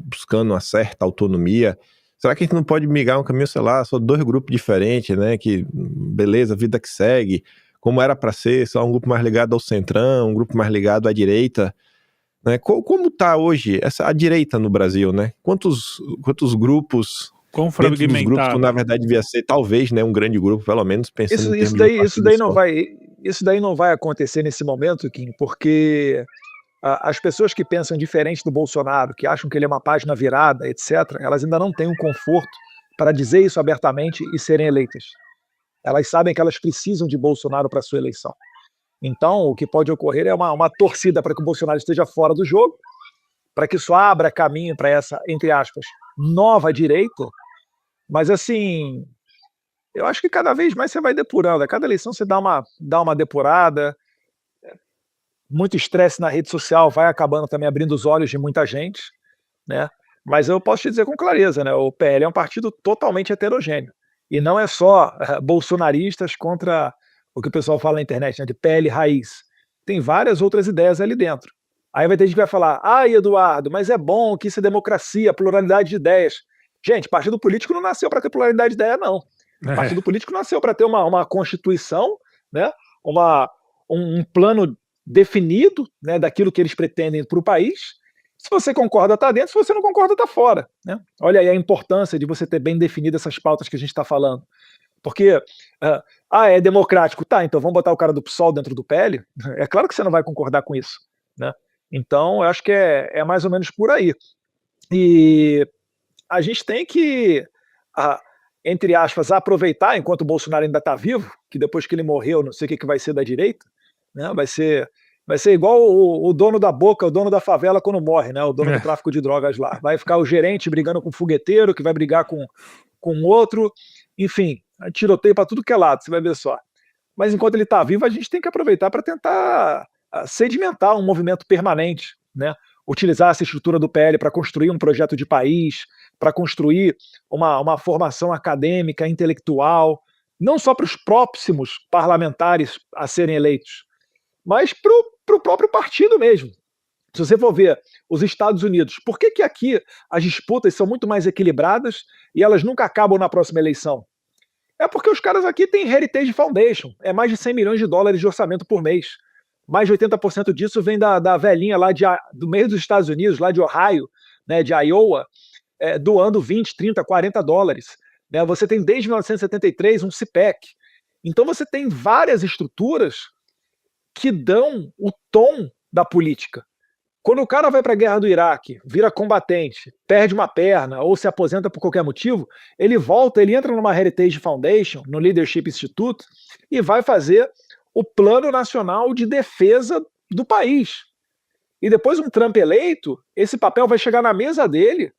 buscando uma certa autonomia? Será que a gente não pode migrar um caminho, sei lá, só 2 grupos diferentes, né? Que, beleza, vida que segue, como era para ser, só um grupo mais ligado ao centrão, um grupo mais ligado à direita, né? Como está hoje a direita no Brasil, né? Quantos grupos Quão dentro dos grupos que fragmentado. na verdade devia ser, talvez, né, um grande grupo, pelo menos pensando em Isso termos de daí isso daí não vai acontecer nesse momento, Kim, porque as pessoas que pensam diferente do Bolsonaro, que acham que ele é uma página virada, etc., elas ainda não têm um conforto para dizer isso abertamente e serem eleitas. Elas sabem que elas precisam de Bolsonaro para sua eleição. Então, o que pode ocorrer é uma torcida para que o Bolsonaro esteja fora do jogo, para que isso abra caminho para essa, entre aspas, nova direita. Mas, assim, eu acho que cada vez mais você vai depurando. A cada eleição você dá uma depurada. Muito estresse na rede social vai acabando também abrindo os olhos de muita gente, né? Mas eu posso te dizer com clareza, né? O PL é um partido totalmente heterogêneo. E não é só bolsonaristas contra o que o pessoal fala na internet, né? De PL raiz. Tem várias outras ideias ali dentro. Aí vai ter gente que vai falar, Eduardo, mas é bom que isso é democracia, pluralidade de ideias. Gente, partido político não nasceu para ter pluralidade de ideia, não. Partido político nasceu para ter uma constituição, né? Um plano definido, né, daquilo que eles pretendem para o país. Se você concorda, está dentro. Se você não concorda, está fora, né? Olha aí a importância de você ter bem definido essas pautas que a gente está falando. Porque, é democrático. Tá, então vamos botar o cara do PSOL dentro do PL? É claro que você não vai concordar com isso, né? Então, eu acho que é mais ou menos por aí. E a gente tem que, entre aspas, aproveitar enquanto o Bolsonaro ainda está vivo, que depois que ele morreu, não sei o que vai ser da direita, né? Vai ser igual o dono da Boca, o dono da favela quando morre, né? O dono do tráfico de drogas lá. Vai ficar o gerente brigando com o fogueteiro, que vai brigar com outro. Enfim, tiroteio para tudo que é lado, você vai ver só. Mas enquanto ele está vivo, a gente tem que aproveitar para tentar sedimentar um movimento permanente, né? Utilizar essa estrutura do PL para construir um projeto de país, para construir uma formação acadêmica, intelectual, não só para os próximos parlamentares a serem eleitos, mas para o próprio partido mesmo. Se você for ver os Estados Unidos, por que aqui as disputas são muito mais equilibradas e elas nunca acabam na próxima eleição? É porque os caras aqui têm Heritage Foundation, é mais de 100 milhões de dólares de orçamento por mês. Mais de 80% disso vem da velhinha lá do meio dos Estados Unidos, lá de Ohio, né, de Iowa, doando 20, 30, 40 dólares. Né? Você tem desde 1973 um CPEC. Então você tem várias estruturas que dão o tom da política. Quando o cara vai para a guerra do Iraque, vira combatente, perde uma perna ou se aposenta por qualquer motivo, ele volta, ele entra numa Heritage Foundation, no Leadership Institute, e vai fazer o Plano Nacional de Defesa do país. E depois um Trump eleito, esse papel vai chegar na mesa dele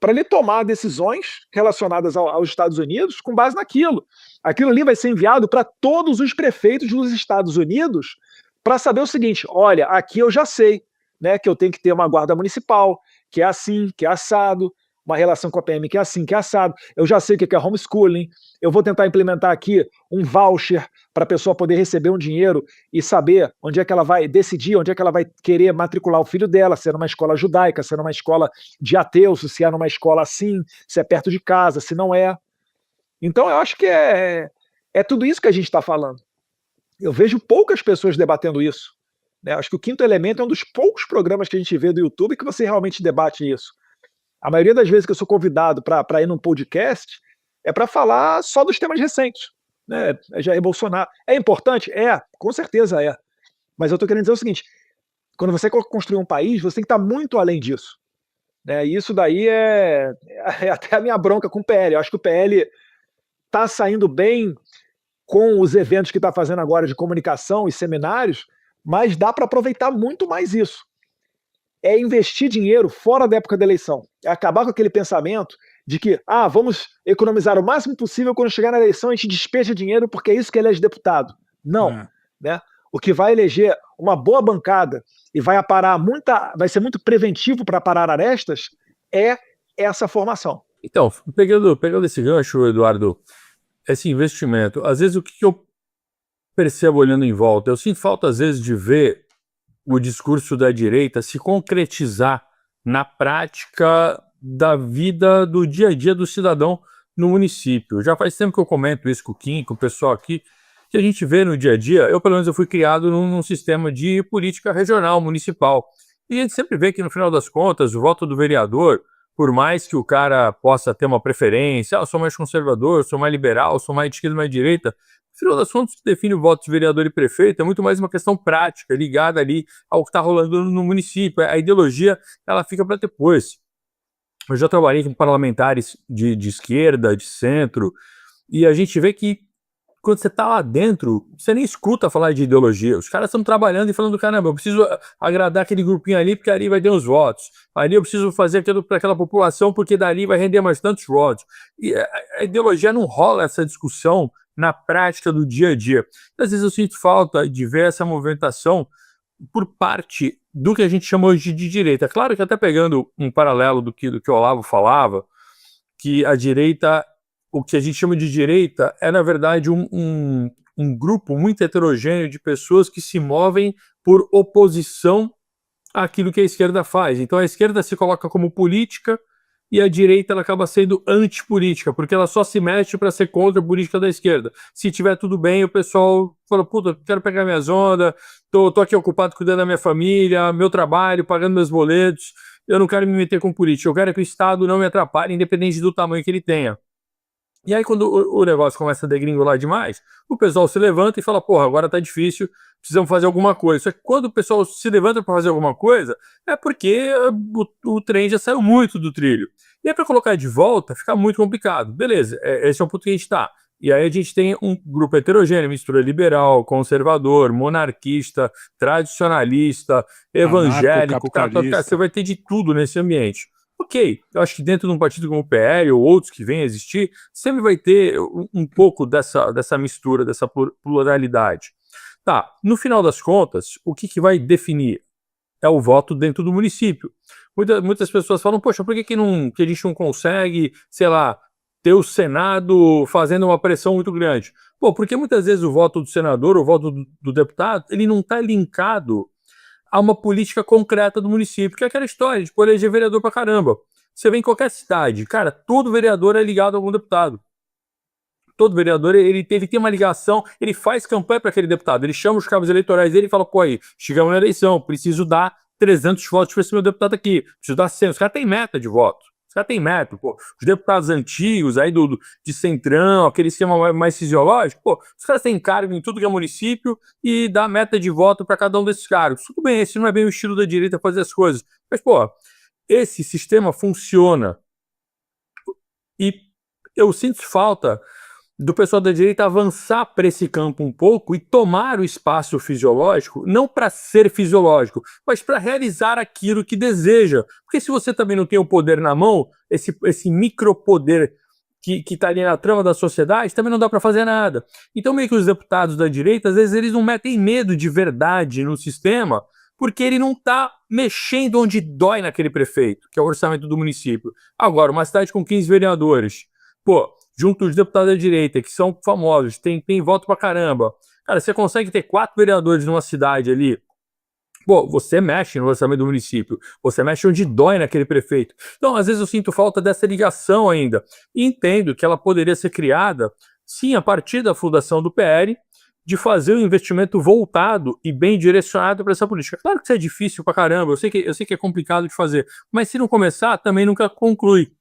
para ele tomar decisões relacionadas aos Estados Unidos com base naquilo. Aquilo ali vai ser enviado para todos os prefeitos dos Estados Unidos para saber o seguinte, olha, aqui eu já sei, né, que eu tenho que ter uma guarda municipal, que é assim, que é assado, uma relação com a PM que é assim, que é assado, eu já sei o que é homeschooling, eu vou tentar implementar aqui um voucher para a pessoa poder receber um dinheiro e saber onde é que ela vai decidir, onde é que ela vai querer matricular o filho dela, se é numa escola judaica, se é numa escola de ateus, se é numa escola assim, se é perto de casa, se não é. Então eu acho que é tudo isso que a gente está falando. Eu vejo poucas pessoas debatendo isso. Né? Acho que o Quinto Elemento é um dos poucos programas que a gente vê do YouTube que você realmente debate isso. A maioria das vezes que eu sou convidado para ir num podcast é para falar só dos temas recentes. Né? Jair Bolsonaro. É importante? Com certeza é. Mas eu estou querendo dizer o seguinte, quando você construir um país, você tem que estar muito além disso. Né? E isso daí é até a minha bronca com o PL. Eu acho que o PL está saindo bem com os eventos que está fazendo agora de comunicação e seminários, mas dá para aproveitar muito mais isso. É investir dinheiro fora da época da eleição. É acabar com aquele pensamento de que, vamos economizar o máximo possível, quando chegar na eleição a gente despeja dinheiro porque é isso que elege deputado. Não. Né? O que vai eleger uma boa bancada e vai ser muito preventivo para parar arestas é essa formação. Então, pegando esse gancho, Eduardo, esse investimento, às vezes o que eu percebo olhando em volta, eu sinto falta às vezes de ver o discurso da direita se concretizar na prática da vida do dia a dia do cidadão no município. Já faz tempo que eu comento isso com o Kim, com o pessoal aqui, que a gente vê no dia a dia. Eu, pelo menos, eu fui criado num sistema de política regional, municipal. E a gente sempre vê que, no final das contas, o voto do vereador, por mais que o cara possa ter uma preferência, eu sou mais conservador, sou mais liberal, sou mais de esquerda, mais de direita, no final das contas, o que define o voto de vereador e prefeito é muito mais uma questão prática, ligada ali ao que está rolando no município. A ideologia, ela fica para depois. Eu já trabalhei com parlamentares de esquerda, de centro, e a gente vê que quando você está lá dentro, você nem escuta falar de ideologia. Os caras estão trabalhando e falando, caramba, eu preciso agradar aquele grupinho ali, porque ali vai ter uns votos. Ali eu preciso fazer aquilo para aquela população, porque dali vai render mais tantos votos. E a ideologia não rola essa discussão na prática do dia a dia. Às vezes eu sinto falta de ver essa movimentação por parte do que a gente chama hoje de direita. Claro que até pegando um paralelo do que o Olavo falava, que a direita, o que a gente chama de direita é, na verdade, um grupo muito heterogêneo de pessoas que se movem por oposição àquilo que a esquerda faz. Então a esquerda se coloca como política e a direita ela acaba sendo antipolítica, porque ela só se mexe para ser contra a política da esquerda. Se tiver tudo bem, o pessoal fala, puta, quero pegar minhas ondas, tô aqui ocupado cuidando da minha família, meu trabalho, pagando meus boletos, eu não quero me meter com política, eu quero que o Estado não me atrapalhe, independente do tamanho que ele tenha. E aí, quando o negócio começa a degringolar demais, o pessoal se levanta e fala, porra, agora tá difícil, precisamos fazer alguma coisa. Só que quando o pessoal se levanta para fazer alguma coisa, é porque o trem já saiu muito do trilho. E aí, para colocar de volta, fica muito complicado. Beleza, esse é o ponto que a gente tá. E aí a gente tem um grupo heterogêneo, mistura liberal, conservador, monarquista, tradicionalista, evangélico, cara, você vai ter de tudo nesse ambiente. Ok, eu acho que dentro de um partido como o PL ou outros que venham a existir, sempre vai ter um pouco dessa mistura, dessa pluralidade. Tá, no final das contas, o que vai definir é o voto dentro do município. Muitas pessoas falam, poxa, por que a gente não consegue, sei lá, ter o Senado fazendo uma pressão muito grande? Pô, porque muitas vezes o voto do senador, o voto do deputado, ele não está linkado a uma política concreta do município, que é aquela história de eleger vereador pra caramba. Você vem em qualquer cidade, cara, todo vereador é ligado a algum deputado. Todo vereador, ele tem uma ligação, ele faz campanha para aquele deputado, ele chama os cabos eleitorais dele e fala, pô, aí, chegamos na eleição, preciso dar 300 votos para esse meu deputado aqui, preciso dar 100, os caras têm meta de voto. Os caras têm meta, pô. Os deputados antigos aí de Centrão, aquele esquema mais fisiológico, pô, os caras têm cargo em tudo que é município e dá meta de voto para cada um desses cargos. Tudo bem, esse não é bem o estilo da direita fazer as coisas. Mas, pô, esse sistema funciona. E eu sinto falta do pessoal da direita avançar para esse campo um pouco e tomar o espaço fisiológico, não para ser fisiológico, mas para realizar aquilo que deseja. Porque se você também não tem o poder na mão, esse micropoder que está ali na trama da sociedade, também não dá para fazer nada. Então meio que os deputados da direita, às vezes eles não metem medo de verdade no sistema, porque ele não está mexendo onde dói naquele prefeito, que é o orçamento do município. Agora, uma cidade com 15 vereadores, pô, junto os deputados da direita, que são famosos, tem voto pra caramba. Cara, você consegue ter 4 vereadores numa cidade ali, pô, você mexe no orçamento do município, você mexe onde dói naquele prefeito. Então, às vezes eu sinto falta dessa ligação ainda. E entendo que ela poderia ser criada, sim, a partir da fundação do PL, de fazer um investimento voltado e bem direcionado para essa política. Claro que isso é difícil pra caramba, eu sei que é complicado de fazer, mas se não começar, também nunca conclui.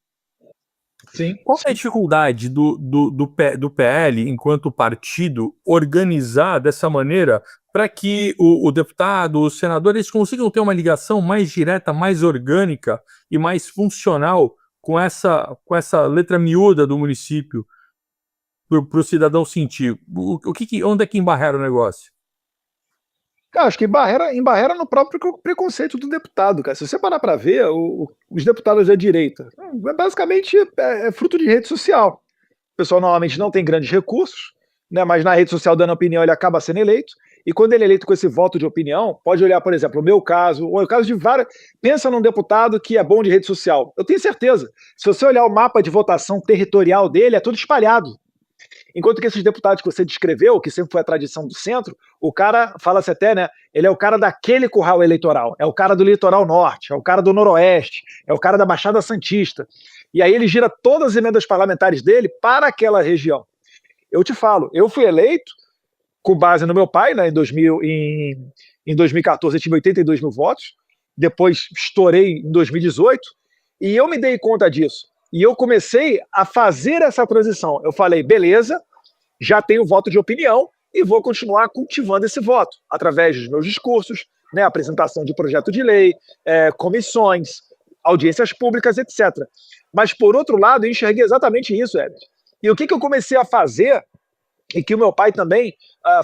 Sim. Qual é a dificuldade do PL, enquanto partido, organizar dessa maneira para que o deputado, o senador, eles consigam ter uma ligação mais direta, mais orgânica e mais funcional com essa letra miúda do município? para o cidadão sentir? Onde é que embarrera o negócio? Cara, acho que embarrera no próprio preconceito do deputado, cara. Se você parar para ver, os deputados da direita, basicamente é fruto de rede social. O pessoal normalmente não tem grandes recursos, né, mas na rede social dando opinião ele acaba sendo eleito, e quando ele é eleito com esse voto de opinião, pode olhar, por exemplo, o meu caso, ou o caso de várias... Pensa num deputado que é bom de rede social. Eu tenho certeza, se você olhar o mapa de votação territorial dele, é tudo espalhado. Enquanto que esses deputados que você descreveu, que sempre foi a tradição do centro, o cara, fala-se até, né, ele é o cara daquele curral eleitoral, é o cara do litoral norte, é o cara do noroeste, é o cara da Baixada Santista. E aí ele gira todas as emendas parlamentares dele para aquela região. Eu te falo, eu fui eleito com base no meu pai, né, em 2014 eu tive 82 mil votos, depois estourei em 2018, e eu me dei conta disso. E eu comecei a fazer essa transição. Eu falei, beleza, já tenho voto de opinião e vou continuar cultivando esse voto, através dos meus discursos, né, apresentação de projeto de lei, comissões, audiências públicas, etc. Mas, por outro lado, eu enxerguei exatamente isso, Herbert. E o que eu comecei a fazer, e que o meu pai também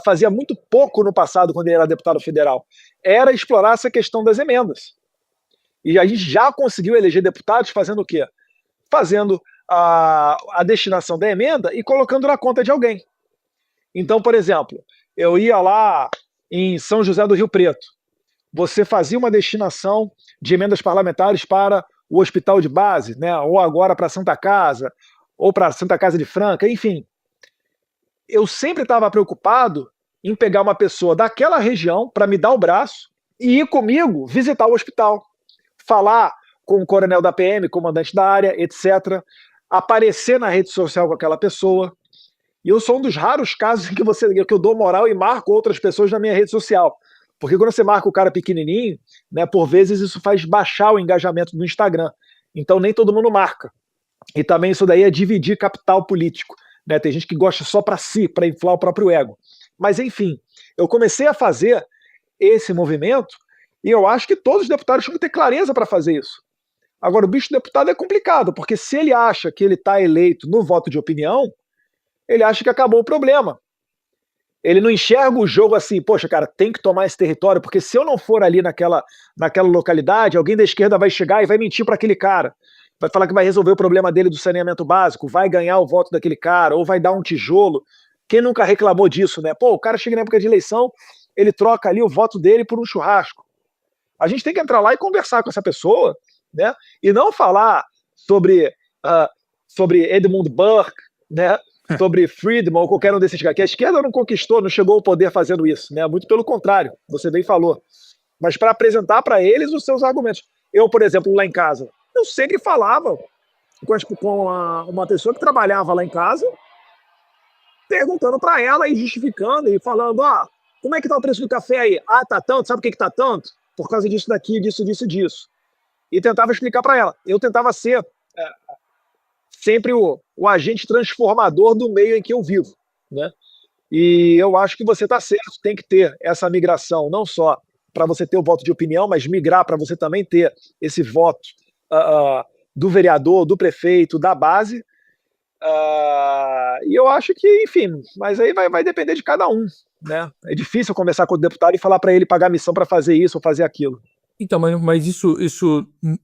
fazia muito pouco no passado, quando ele era deputado federal, era explorar essa questão das emendas. E a gente já conseguiu eleger deputados fazendo o quê? Fazendo a destinação da emenda e colocando na conta de alguém. Então, por exemplo, eu ia lá em São José do Rio Preto, você fazia uma destinação de emendas parlamentares para o hospital de base, né, ou agora para a Santa Casa, ou para a Santa Casa de Franca, enfim. Eu sempre estava preocupado em pegar uma pessoa daquela região para me dar o braço e ir comigo visitar o hospital, falar com o coronel da PM, comandante da área, etc., aparecer na rede social com aquela pessoa. E eu sou um dos raros casos em que eu dou moral e marco outras pessoas na minha rede social. Porque quando você marca o cara pequenininho, né, por vezes isso faz baixar o engajamento do Instagram. Então nem todo mundo marca. E também isso daí é dividir capital político. Né? Tem gente que gosta só para si, para inflar o próprio ego. Mas enfim, eu comecei a fazer esse movimento e eu acho que todos os deputados tinham que ter clareza para fazer isso. Agora, o bicho do deputado é complicado, porque se ele acha que ele está eleito no voto de opinião, ele acha que acabou o problema. Ele não enxerga o jogo assim, poxa, cara, tem que tomar esse território, porque se eu não for ali naquela localidade, alguém da esquerda vai chegar e vai mentir para aquele cara. Vai falar que vai resolver o problema dele do saneamento básico, vai ganhar o voto daquele cara, ou vai dar um tijolo. Quem nunca reclamou disso, né? Pô, o cara chega na época de eleição, ele troca ali o voto dele por um churrasco. A gente tem que entrar lá e conversar com essa pessoa, né? E não falar sobre Edmund Burke, né? Sobre Friedman ou qualquer um desses caras, que a esquerda não conquistou, não chegou ao poder fazendo isso, né? Muito pelo contrário, você bem falou. Mas para apresentar para eles os seus argumentos. Eu, por exemplo, lá em casa, eu sempre falava com uma pessoa que trabalhava lá em casa, perguntando para ela e justificando e falando, como é que tá o preço do café aí? Tá tanto, sabe por que tá tanto? Por causa disso daqui, disso. E tentava explicar para ela. Eu tentava ser sempre o agente transformador do meio em que eu vivo, né? E eu acho que você está certo, tem que ter essa migração, não só para você ter o voto de opinião, mas migrar para você também ter esse voto do vereador, do prefeito, da base. E eu acho que, enfim, mas aí vai depender de cada um, né? É difícil conversar com o deputado e falar para ele pagar missão para fazer isso ou fazer aquilo. Então, mas isso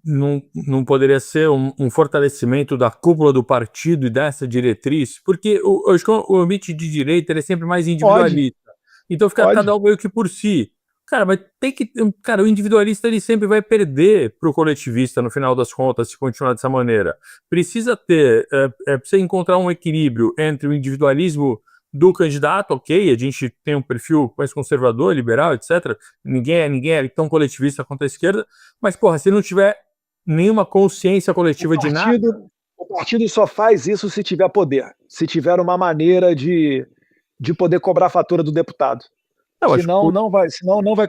não poderia ser um fortalecimento da cúpula do partido e dessa diretriz? Porque eu acho que o ambiente de direita ele é sempre mais individualista. Então fica cada um meio que por si. Cara, mas tem que... Cara, o individualista ele sempre vai perder pro coletivista no final das contas se continuar dessa maneira. Precisa ter... precisa encontrar um equilíbrio entre o individualismo do candidato, ok, a gente tem um perfil mais conservador, liberal, etc. Ninguém é tão coletivista quanto a esquerda, mas, porra, se não tiver nenhuma consciência coletiva de nada... O partido só faz isso se tiver poder, se tiver uma maneira de poder cobrar a fatura do deputado. Senão não vai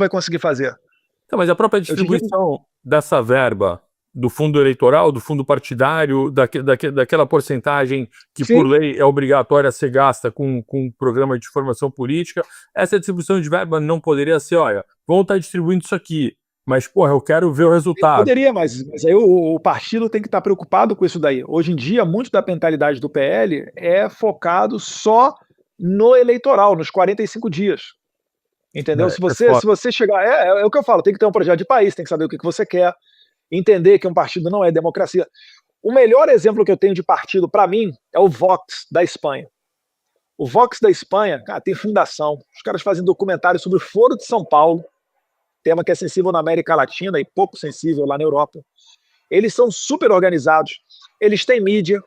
conseguir fazer. Então, mas a própria distribuição dessa verba do fundo eleitoral, do fundo partidário, daquela porcentagem que por lei é obrigatória a ser gasta com um programa de formação política, essa distribuição de verba não poderia ser, olha, vamos estar distribuindo isso aqui, mas, porra, eu quero ver o resultado. Poderia, mas aí o partido tem que estar preocupado com isso daí. Hoje em dia, muito da mentalidade do PL é focado só no eleitoral, nos 45 dias. Entendeu? Se você chegar. É o que eu falo, tem que ter um projeto de país, tem que saber o que você quer, entender que um partido não é democracia. O melhor exemplo que eu tenho de partido, para mim, é o Vox da Espanha. O Vox da Espanha, cara, tem fundação. Os caras fazem documentários sobre o Foro de São Paulo, tema que é sensível na América Latina e pouco sensível lá na Europa. Eles são super organizados, eles têm mídia,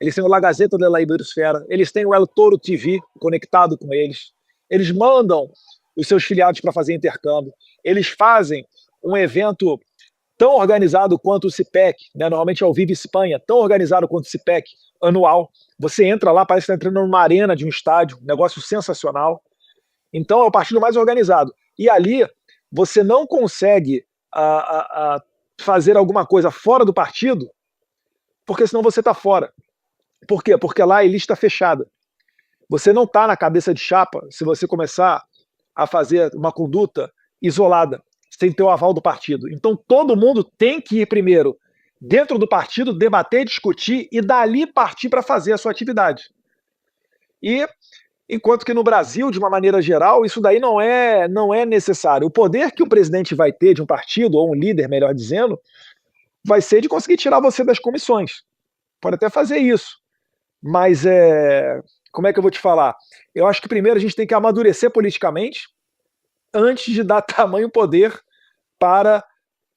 eles têm o La Gazeta de la Iberosfera, eles têm o El Toro TV conectado com eles, eles mandam os seus filiados para fazer intercâmbio, eles fazem um evento tão organizado quanto o CIPEC, né? Normalmente é o Vive Espanha, tão organizado quanto o CIPEC, anual. Você entra lá, parece que está entrando numa arena de um estádio, um negócio sensacional. Então é o partido mais organizado. E ali você não consegue fazer alguma coisa fora do partido, porque senão você está fora. Por quê? Porque lá é lista fechada. Você não está na cabeça de chapa se você começar a fazer uma conduta isolada, sem ter o aval do partido. Então todo mundo tem que ir primeiro dentro do partido, debater, discutir e dali partir para fazer a sua atividade. E enquanto que no Brasil, de uma maneira geral, isso daí não é necessário. O poder que o presidente vai ter de um partido, ou um líder, melhor dizendo, vai ser de conseguir tirar você das comissões. Pode até fazer isso. Mas como é que eu vou te falar? Eu acho que primeiro a gente tem que amadurecer politicamente antes de dar tamanho poder para,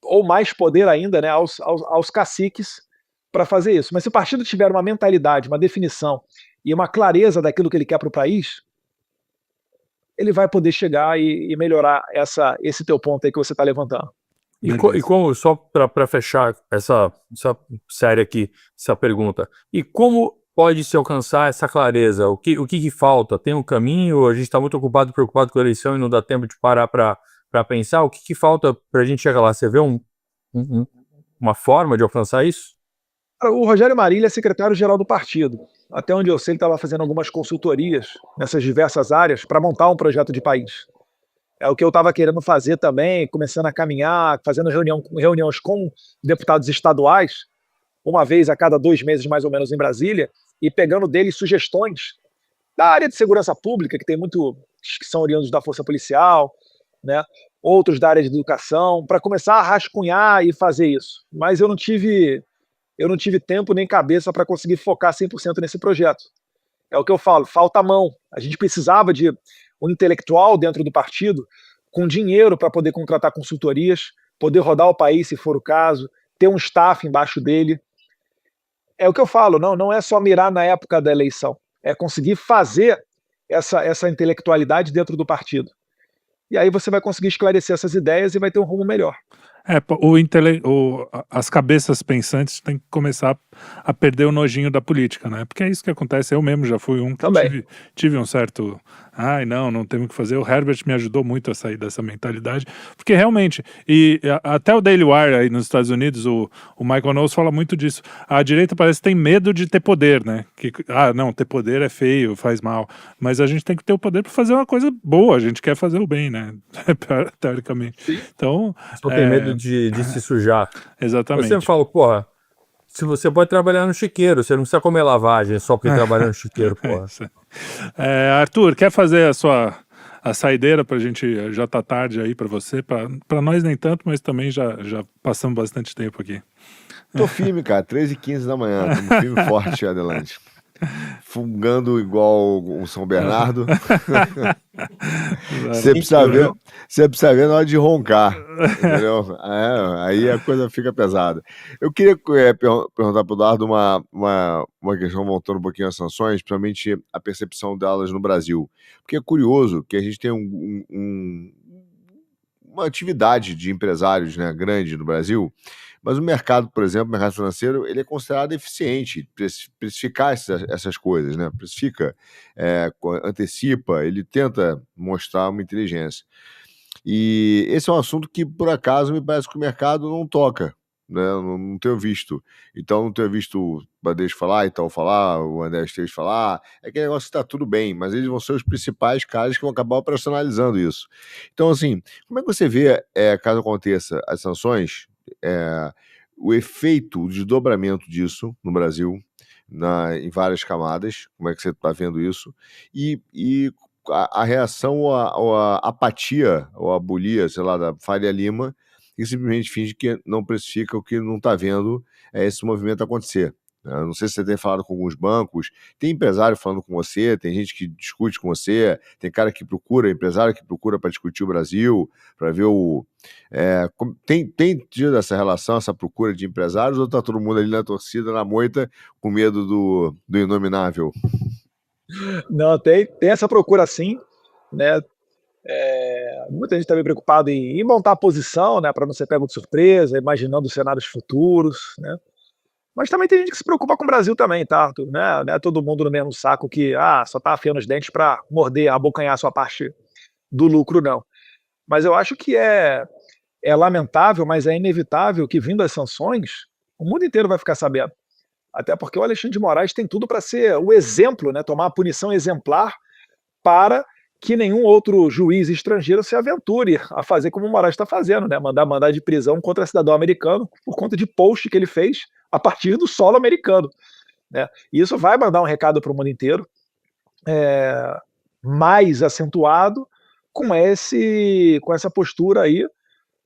ou mais poder ainda, né, aos caciques para fazer isso. Mas se o partido tiver uma mentalidade, uma definição e uma clareza daquilo que ele quer para o país, ele vai poder chegar e melhorar esse teu ponto aí que você está levantando. E como, só para fechar essa série aqui, essa pergunta, e como pode se alcançar essa clareza? O que falta? Tem um caminho? A gente está muito preocupado com a eleição e não dá tempo de parar para pensar? O que falta para a gente chegar lá? Você vê uma forma de alcançar isso? O Rogério Marília é secretário-geral do partido. Até onde eu sei, ele estava fazendo algumas consultorias nessas diversas áreas para montar um projeto de país. É o que eu estava querendo fazer também, começando a caminhar, fazendo reuniões com deputados estaduais, uma vez a cada 2 meses mais ou menos em Brasília, e pegando deles sugestões da área de segurança pública, que tem muito, que são oriundos da Força Policial, né? Outros da área de educação, para começar a rascunhar e fazer isso. Mas eu não tive tempo nem cabeça para conseguir focar 100% nesse projeto. É o que eu falo, falta mão. A gente precisava de um intelectual dentro do partido com dinheiro para poder contratar consultorias, poder rodar o país se for o caso, ter um staff embaixo dele. É o que eu falo, não é só mirar na época da eleição, é conseguir fazer essa intelectualidade dentro do partido. E aí você vai conseguir esclarecer essas ideias e vai ter um rumo melhor. As cabeças pensantes têm que começar a perder o nojinho da política, né? Porque é isso que acontece. Eu mesmo já fui um que tive um certo... não temos o que fazer. O Herbert me ajudou muito a sair dessa mentalidade, porque realmente, até o Daily Wire aí nos Estados Unidos, o Michael Knowles fala muito disso. A direita parece que tem medo de ter poder, né? Ter poder é feio, faz mal. Mas a gente tem que ter o poder para fazer uma coisa boa. A gente quer fazer o bem, né? Teoricamente. Sim. Então... Só tem medo de se sujar. Exatamente. Eu sempre falo, porra, se você pode trabalhar no chiqueiro, você não precisa comer lavagem só porque trabalha no chiqueiro, porra. Arthur, quer fazer a saideira pra gente, já tá tarde aí pra você, pra nós nem tanto, mas também já passamos bastante tempo aqui. Tô firme, cara, 3h15 da manhã, tô firme e forte, Adelante. Fungando igual um São Bernardo. Você precisa ver na hora de roncar, entendeu? Aí a coisa fica pesada. Eu queria perguntar para o Eduardo uma questão, voltando um pouquinho às sanções, principalmente a percepção delas no Brasil. Porque é curioso que a gente tem uma atividade de empresários, né, grande no Brasil, mas o mercado, por exemplo, o mercado financeiro, ele é considerado eficiente, precificar essas coisas, né? Precifica, antecipa, ele tenta mostrar uma inteligência. E esse é um assunto que, por acaso, me parece que o mercado não toca, né? Não tenho visto. Então, não tenho visto o Bradesco falar, Itaú falar, o André Esteves falar. É aquele negócio que está tudo bem, mas eles vão ser os principais caras que vão acabar operacionalizando isso. Então, assim, como é que você vê, caso aconteça as sanções, o efeito, o desdobramento disso no Brasil, em várias camadas? Como é que você está vendo isso? E a reação ou a apatia, ou a abulia, sei lá, da Faria Lima, que simplesmente finge que não precifica o que não está vendo esse movimento acontecer. Não sei se você tem falado com alguns bancos, tem empresário falando com você, tem gente que discute com você, tem cara que procura, empresário que procura para discutir o Brasil, para ver tem tido essa relação, essa procura de empresários, ou está todo mundo ali na torcida, na moita, com medo do inominável? Não, tem essa procura sim, né? Muita gente está bem preocupada em montar a posição, né, para não ser pego de surpresa, imaginando cenários futuros, né? Mas também tem gente que se preocupa com o Brasil também, tá, Arthur? Né? Não é todo mundo no mesmo saco que só tá afiando os dentes para morder, abocanhar a sua parte do lucro, não. Mas eu acho que é lamentável, mas é inevitável que, vindo as sanções, o mundo inteiro vai ficar sabendo. Até porque o Alexandre de Moraes tem tudo para ser o exemplo, né, tomar a punição exemplar para que nenhum outro juiz estrangeiro se aventure a fazer como o Moraes está fazendo, né, mandar de prisão contra cidadão americano por conta de post que ele fez a partir do solo americano, né? E isso vai mandar um recado para o mundo inteiro, mais acentuado com essa postura aí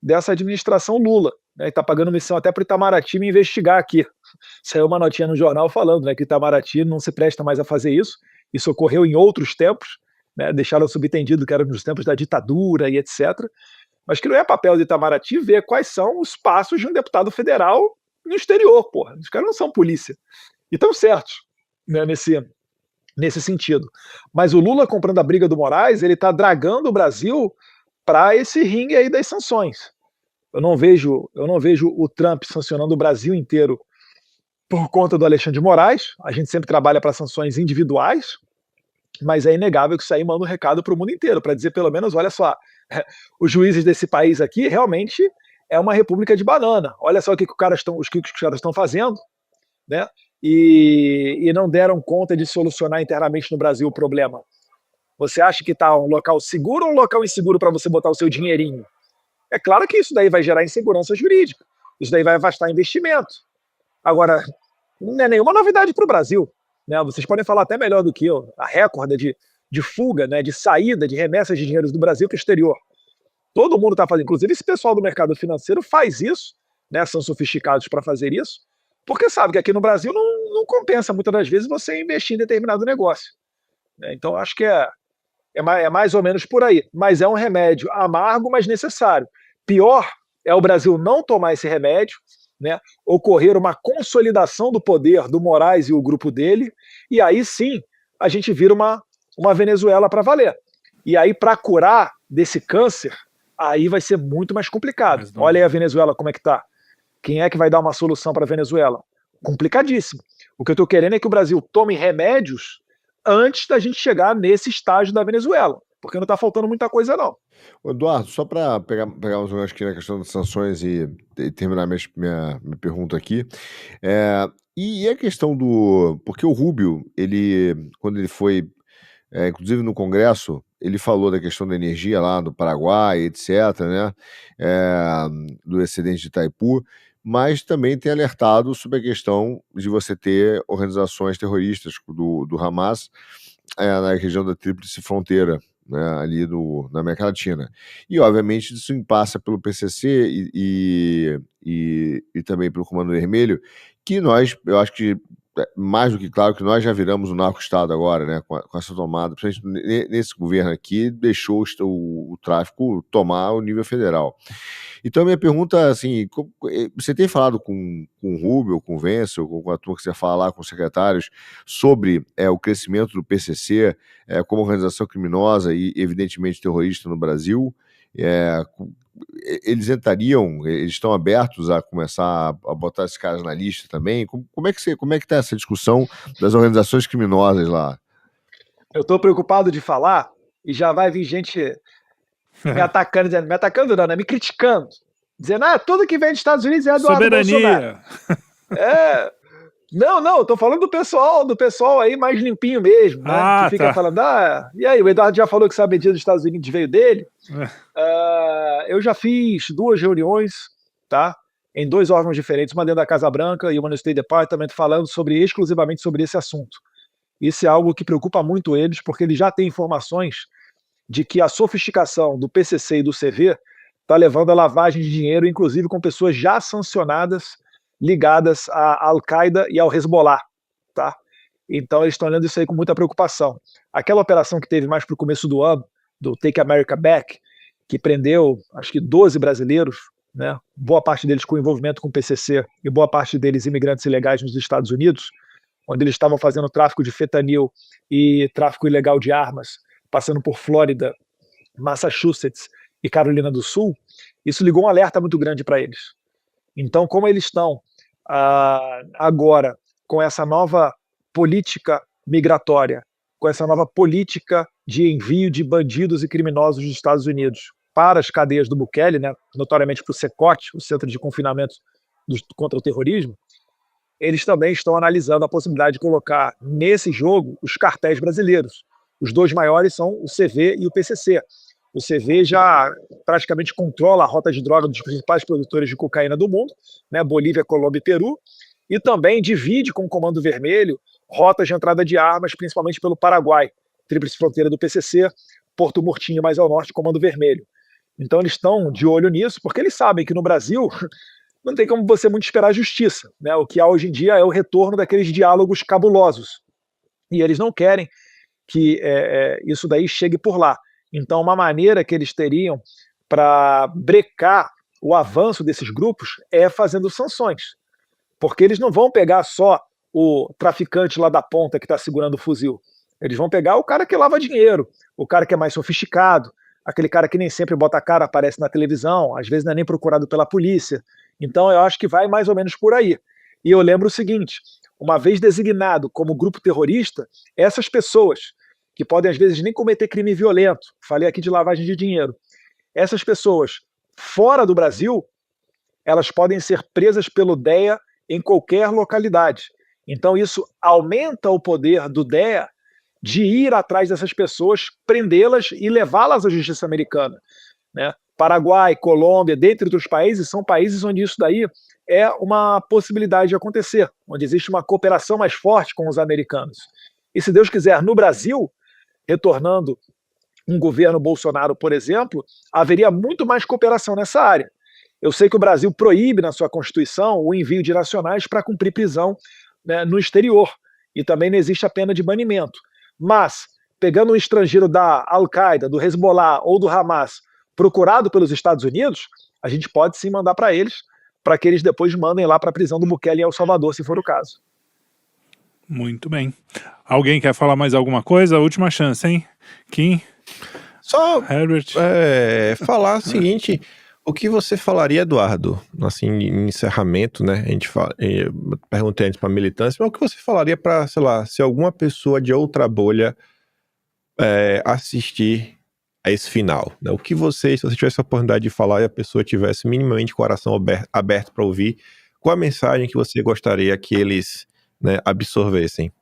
dessa administração Lula, né? Está pagando missão até para o Itamaraty me investigar aqui. Saiu uma notinha no jornal falando, né, que o Itamaraty não se presta mais a fazer isso. Isso ocorreu em outros tempos, né? Deixaram subentendido que era nos tempos da ditadura e etc. Mas que não é papel do Itamaraty ver quais são os passos de um deputado federal no exterior, porra. Os caras não são polícia. E estão certos, né, nesse sentido. Mas o Lula, comprando a briga do Moraes, ele está dragando o Brasil para esse ringue aí das sanções. Eu não vejo o Trump sancionando o Brasil inteiro por conta do Alexandre de Moraes. A gente sempre trabalha para sanções individuais, mas é inegável que isso aí manda um recado para o mundo inteiro, para dizer pelo menos, olha só, os juízes desse país aqui realmente é uma república de banana. Olha só o que os caras estão fazendo, né? E não deram conta de solucionar internamente no Brasil o problema. Você acha que está um local seguro ou um local inseguro para você botar o seu dinheirinho? É claro que isso daí vai gerar insegurança jurídica. Isso daí vai afastar investimento. Agora, não é nenhuma novidade para o Brasil, né? Vocês podem falar até melhor do que eu. A recorde de fuga, né, de saída de remessas de dinheiros do Brasil para o exterior. Todo mundo está fazendo, inclusive esse pessoal do mercado financeiro faz isso, né, são sofisticados para fazer isso, porque sabe que aqui no Brasil não compensa muitas das vezes você investir em determinado negócio, né? Então acho que é mais ou menos por aí, mas é um remédio amargo, mas necessário. Pior é o Brasil não tomar esse remédio, né, ocorrer uma consolidação do poder do Moraes e o grupo dele, e aí sim a gente vira uma Venezuela para valer. E aí, para curar desse câncer, aí vai ser muito mais complicado. Olha aí a Venezuela como é que tá. Quem é que vai dar uma solução para a Venezuela? Complicadíssimo. O que eu estou querendo é que o Brasil tome remédios antes da gente chegar nesse estágio da Venezuela, porque não está faltando muita coisa, não. Eduardo, só para pegar uns negócios aqui na questão das sanções e terminar minha pergunta aqui, e a questão porque o Rubio, quando ele foi, inclusive no Congresso, ele falou da questão da energia lá do Paraguai, etc., né, do excedente de Itaipu, mas também tem alertado sobre a questão de você ter organizações terroristas do Hamas na região da Tríplice Fronteira, né, ali na América Latina. E, obviamente, isso passa pelo PCC e também pelo Comando Vermelho, que eu acho que, mais do que claro, que nós já viramos um narco-estado agora, né, com essa tomada, principalmente nesse governo aqui, deixou o tráfico tomar o nível federal. Então, minha pergunta, assim, você tem falado com o Rubio, com o Wencel, com a turma que você fala lá, com os secretários, sobre o crescimento do PCC como organização criminosa e, evidentemente, terrorista no Brasil? Eles estão abertos a começar a botar esses caras na lista também? Como é que está essa discussão das organizações criminosas lá? Eu estou preocupado de falar e já vai vir gente me atacando não, né, me criticando, dizendo, tudo que vem dos Estados Unidos é Eduardo Bolsonaro. Soberania. É. Não, eu tô falando do pessoal aí mais limpinho mesmo, né? Que fica falando, e aí, o Eduardo já falou que essa medida dos Estados Unidos veio dele. Eu já fiz 2 reuniões, tá? Em 2 órgãos diferentes, uma dentro da Casa Branca e uma no State Department, falando exclusivamente sobre esse assunto. Isso é algo que preocupa muito eles, porque eles já têm informações de que a sofisticação do PCC e do CV está levando a lavagem de dinheiro, inclusive com pessoas já sancionadas, ligadas à Al-Qaeda e ao Hezbollah, tá? Então eles estão olhando isso aí com muita preocupação. Aquela operação que teve mais para o começo do ano, do Take America Back, que prendeu, acho que 12 brasileiros, né? Boa parte deles com envolvimento com o PCC e boa parte deles imigrantes ilegais nos Estados Unidos, onde eles estavam fazendo tráfico de fentanil e tráfico ilegal de armas, passando por Flórida, Massachusetts e Carolina do Sul. Isso ligou um alerta muito grande para eles. Então, como eles estão agora com essa nova política migratória, com essa nova política de envio de bandidos e criminosos dos Estados Unidos para as cadeias do Bukele, né, notoriamente para o CECOT, o Centro de Confinamento contra o Terrorismo, eles também estão analisando a possibilidade de colocar nesse jogo os cartéis brasileiros. Os 2 maiores são o CV e o PCC. O CV já praticamente controla a rota de droga dos principais produtores de cocaína do mundo, né, Bolívia, Colômbia e Peru, e também divide com o Comando Vermelho rotas de entrada de armas, principalmente pelo Paraguai, tríplice fronteira do PCC, Porto Murtinho mais ao norte, Comando Vermelho. Então eles estão de olho nisso, porque eles sabem que no Brasil não tem como você muito esperar justiça, né? O que há hoje em dia é o retorno daqueles diálogos cabulosos. E eles não querem que isso daí chegue por lá. Então, uma maneira que eles teriam para brecar o avanço desses grupos é fazendo sanções. Porque eles não vão pegar só o traficante lá da ponta que está segurando o fuzil. Eles vão pegar o cara que lava dinheiro, o cara que é mais sofisticado, aquele cara que nem sempre bota a cara, aparece na televisão, às vezes não é nem procurado pela polícia. Então, eu acho que vai mais ou menos por aí. E eu lembro o seguinte, uma vez designado como grupo terrorista, essas pessoas que podem às vezes nem cometer crime violento, falei aqui de lavagem de dinheiro, essas pessoas fora do Brasil, elas podem ser presas pelo DEA em qualquer localidade. Então isso aumenta o poder do DEA de ir atrás dessas pessoas, prendê-las e levá-las à justiça americana, né? Paraguai, Colômbia, dentre outros países, são países onde isso daí é uma possibilidade de acontecer, onde existe uma cooperação mais forte com os americanos. E se Deus quiser, no Brasil, retornando um governo Bolsonaro, por exemplo, haveria muito mais cooperação nessa área. Eu sei que o Brasil proíbe na sua Constituição o envio de nacionais para cumprir prisão, né, no exterior, e também não existe a pena de banimento. Mas, pegando um estrangeiro da Al-Qaeda, do Hezbollah ou do Hamas, procurado pelos Estados Unidos, a gente pode sim mandar para que eles depois mandem lá para a prisão do Bukele em El Salvador, se for o caso. Muito bem. Alguém quer falar mais alguma coisa? Última chance, hein? Kim? Só Herbert? falar o seguinte, o que você falaria, Eduardo, assim, em encerramento, né? A gente perguntei antes para militância, mas o que você falaria para, sei lá, se alguma pessoa de outra bolha assistir a esse final, né? O que se você tivesse a oportunidade de falar e a pessoa tivesse minimamente o coração aberto para ouvir, qual a mensagem que você gostaria que eles, né, absorvessem?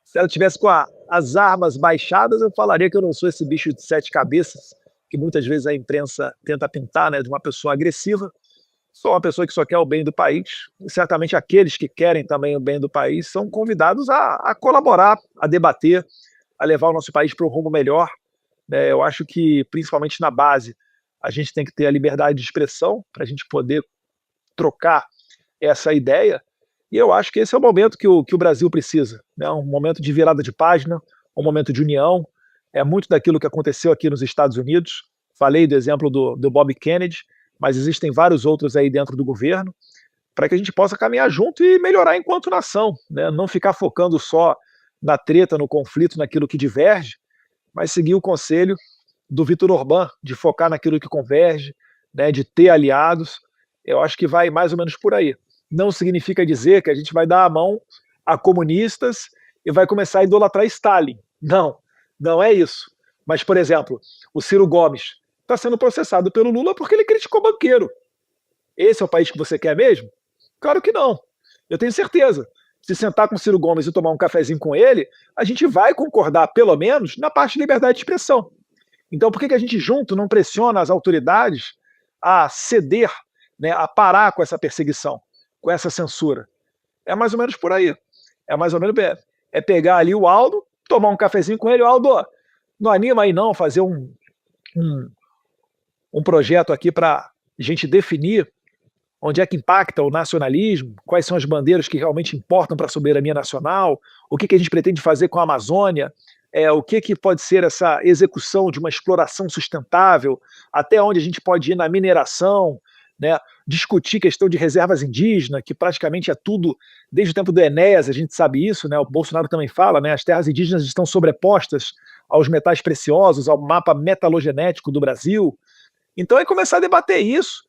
Se ela tivesse com as armas baixadas, eu falaria que eu não sou esse bicho de 7 cabeças, que muitas vezes a imprensa tenta pintar, né, de uma pessoa agressiva. Sou uma pessoa que só quer o bem do país, e certamente aqueles que querem também o bem do país são convidados a colaborar, a debater, a levar o nosso país para um rumo melhor. Eu acho que, principalmente na base, a gente tem que ter a liberdade de expressão para a gente poder trocar essa ideia. E eu acho que esse é o momento que o Brasil precisa, né? Um momento de virada de página, um momento de união. É muito daquilo que aconteceu aqui nos Estados Unidos. Falei do exemplo do Bob Kennedy, mas existem vários outros aí dentro do governo, para que a gente possa caminhar junto e melhorar enquanto nação, né? Não ficar focando só na treta, no conflito, naquilo que diverge, mas seguir o conselho do Viktor Orbán, de focar naquilo que converge, né, de ter aliados. Eu acho que vai mais ou menos por aí. Não significa dizer que a gente vai dar a mão a comunistas e vai começar a idolatrar Stalin. Não, não é isso. Mas, por exemplo, o Ciro Gomes, está sendo processado pelo Lula porque ele criticou banqueiro. Esse é o país que você quer mesmo? Claro que não. Eu tenho certeza. Se sentar com o Ciro Gomes e tomar um cafezinho com ele, a gente vai concordar, pelo menos, na parte de liberdade de expressão. Então, por que a gente junto não pressiona as autoridades a ceder, né, a parar com essa perseguição, com essa censura? É mais ou menos por aí. É mais ou menos pegar ali o Aldo, tomar um cafezinho com ele. Aldo, não anima aí não fazer um projeto aqui para a gente definir onde é que impacta o nacionalismo, quais são as bandeiras que realmente importam para a soberania nacional, o que a gente pretende fazer com a Amazônia, o que pode ser essa execução de uma exploração sustentável, até onde a gente pode ir na mineração, né, discutir questão de reservas indígenas, que praticamente é tudo, desde o tempo do Enéas, a gente sabe isso, né, o Bolsonaro também fala, né, as terras indígenas estão sobrepostas aos metais preciosos, ao mapa metalogenético do Brasil. Então é começar a debater isso,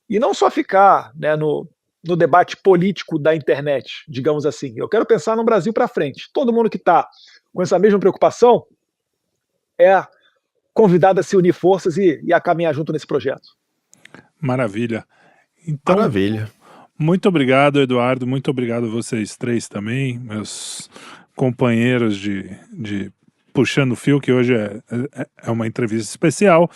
e não só ficar, né, no debate político da internet, digamos assim. Eu quero pensar no Brasil para frente. Todo mundo que está com essa mesma preocupação é convidado a se unir forças e a caminhar junto nesse projeto. Maravilha. Então, Maravilha. muito obrigado, Eduardo. Muito obrigado a vocês três também, meus companheiros de Puxando o Fio, que hoje é uma entrevista especial.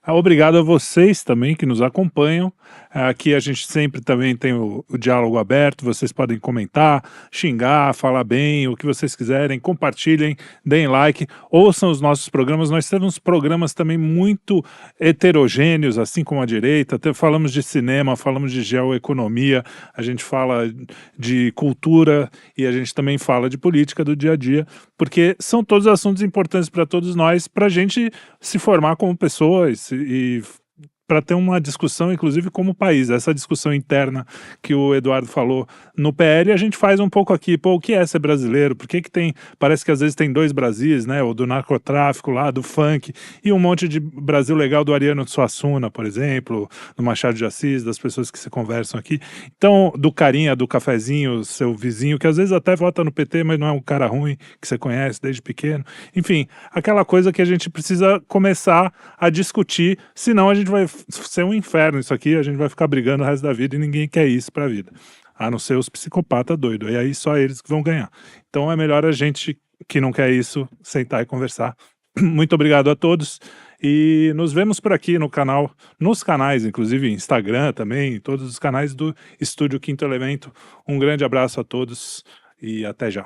Obrigado a vocês também que nos acompanham. Aqui a gente sempre também tem o diálogo aberto, vocês podem comentar, xingar, falar bem, o que vocês quiserem, compartilhem, deem like, ouçam os nossos programas. Nós temos programas também muito heterogêneos, assim como a direita. Falamos de cinema, falamos de geoeconomia, a gente fala de cultura e a gente também fala de política do dia a dia, porque são todos assuntos importantes para todos nós, para a gente se formar como pessoas e para ter uma discussão, inclusive, como país. Essa discussão interna que o Eduardo falou no PL, a gente faz um pouco aqui. Pô, o que é ser brasileiro? Por que tem... Parece que às vezes tem dois Brasis, né? O do narcotráfico lá, do funk, e um monte de Brasil legal do Ariano Suassuna, por exemplo, do Machado de Assis, das pessoas que se conversam aqui. Então, do carinha, do cafezinho, seu vizinho, que às vezes até vota no PT, mas não é um cara ruim, que você conhece desde pequeno. Enfim, aquela coisa que a gente precisa começar a discutir, senão a gente vai ser um inferno isso aqui, a gente vai ficar brigando o resto da vida e ninguém quer isso pra vida, a não ser os psicopatas doidos, e aí só eles que vão ganhar. Então é melhor a gente que não quer isso sentar e conversar. Muito obrigado a todos e nos vemos por aqui no canal, nos canais, inclusive Instagram também, todos os canais do Estúdio Quinto Elemento. Um grande abraço a todos e até já.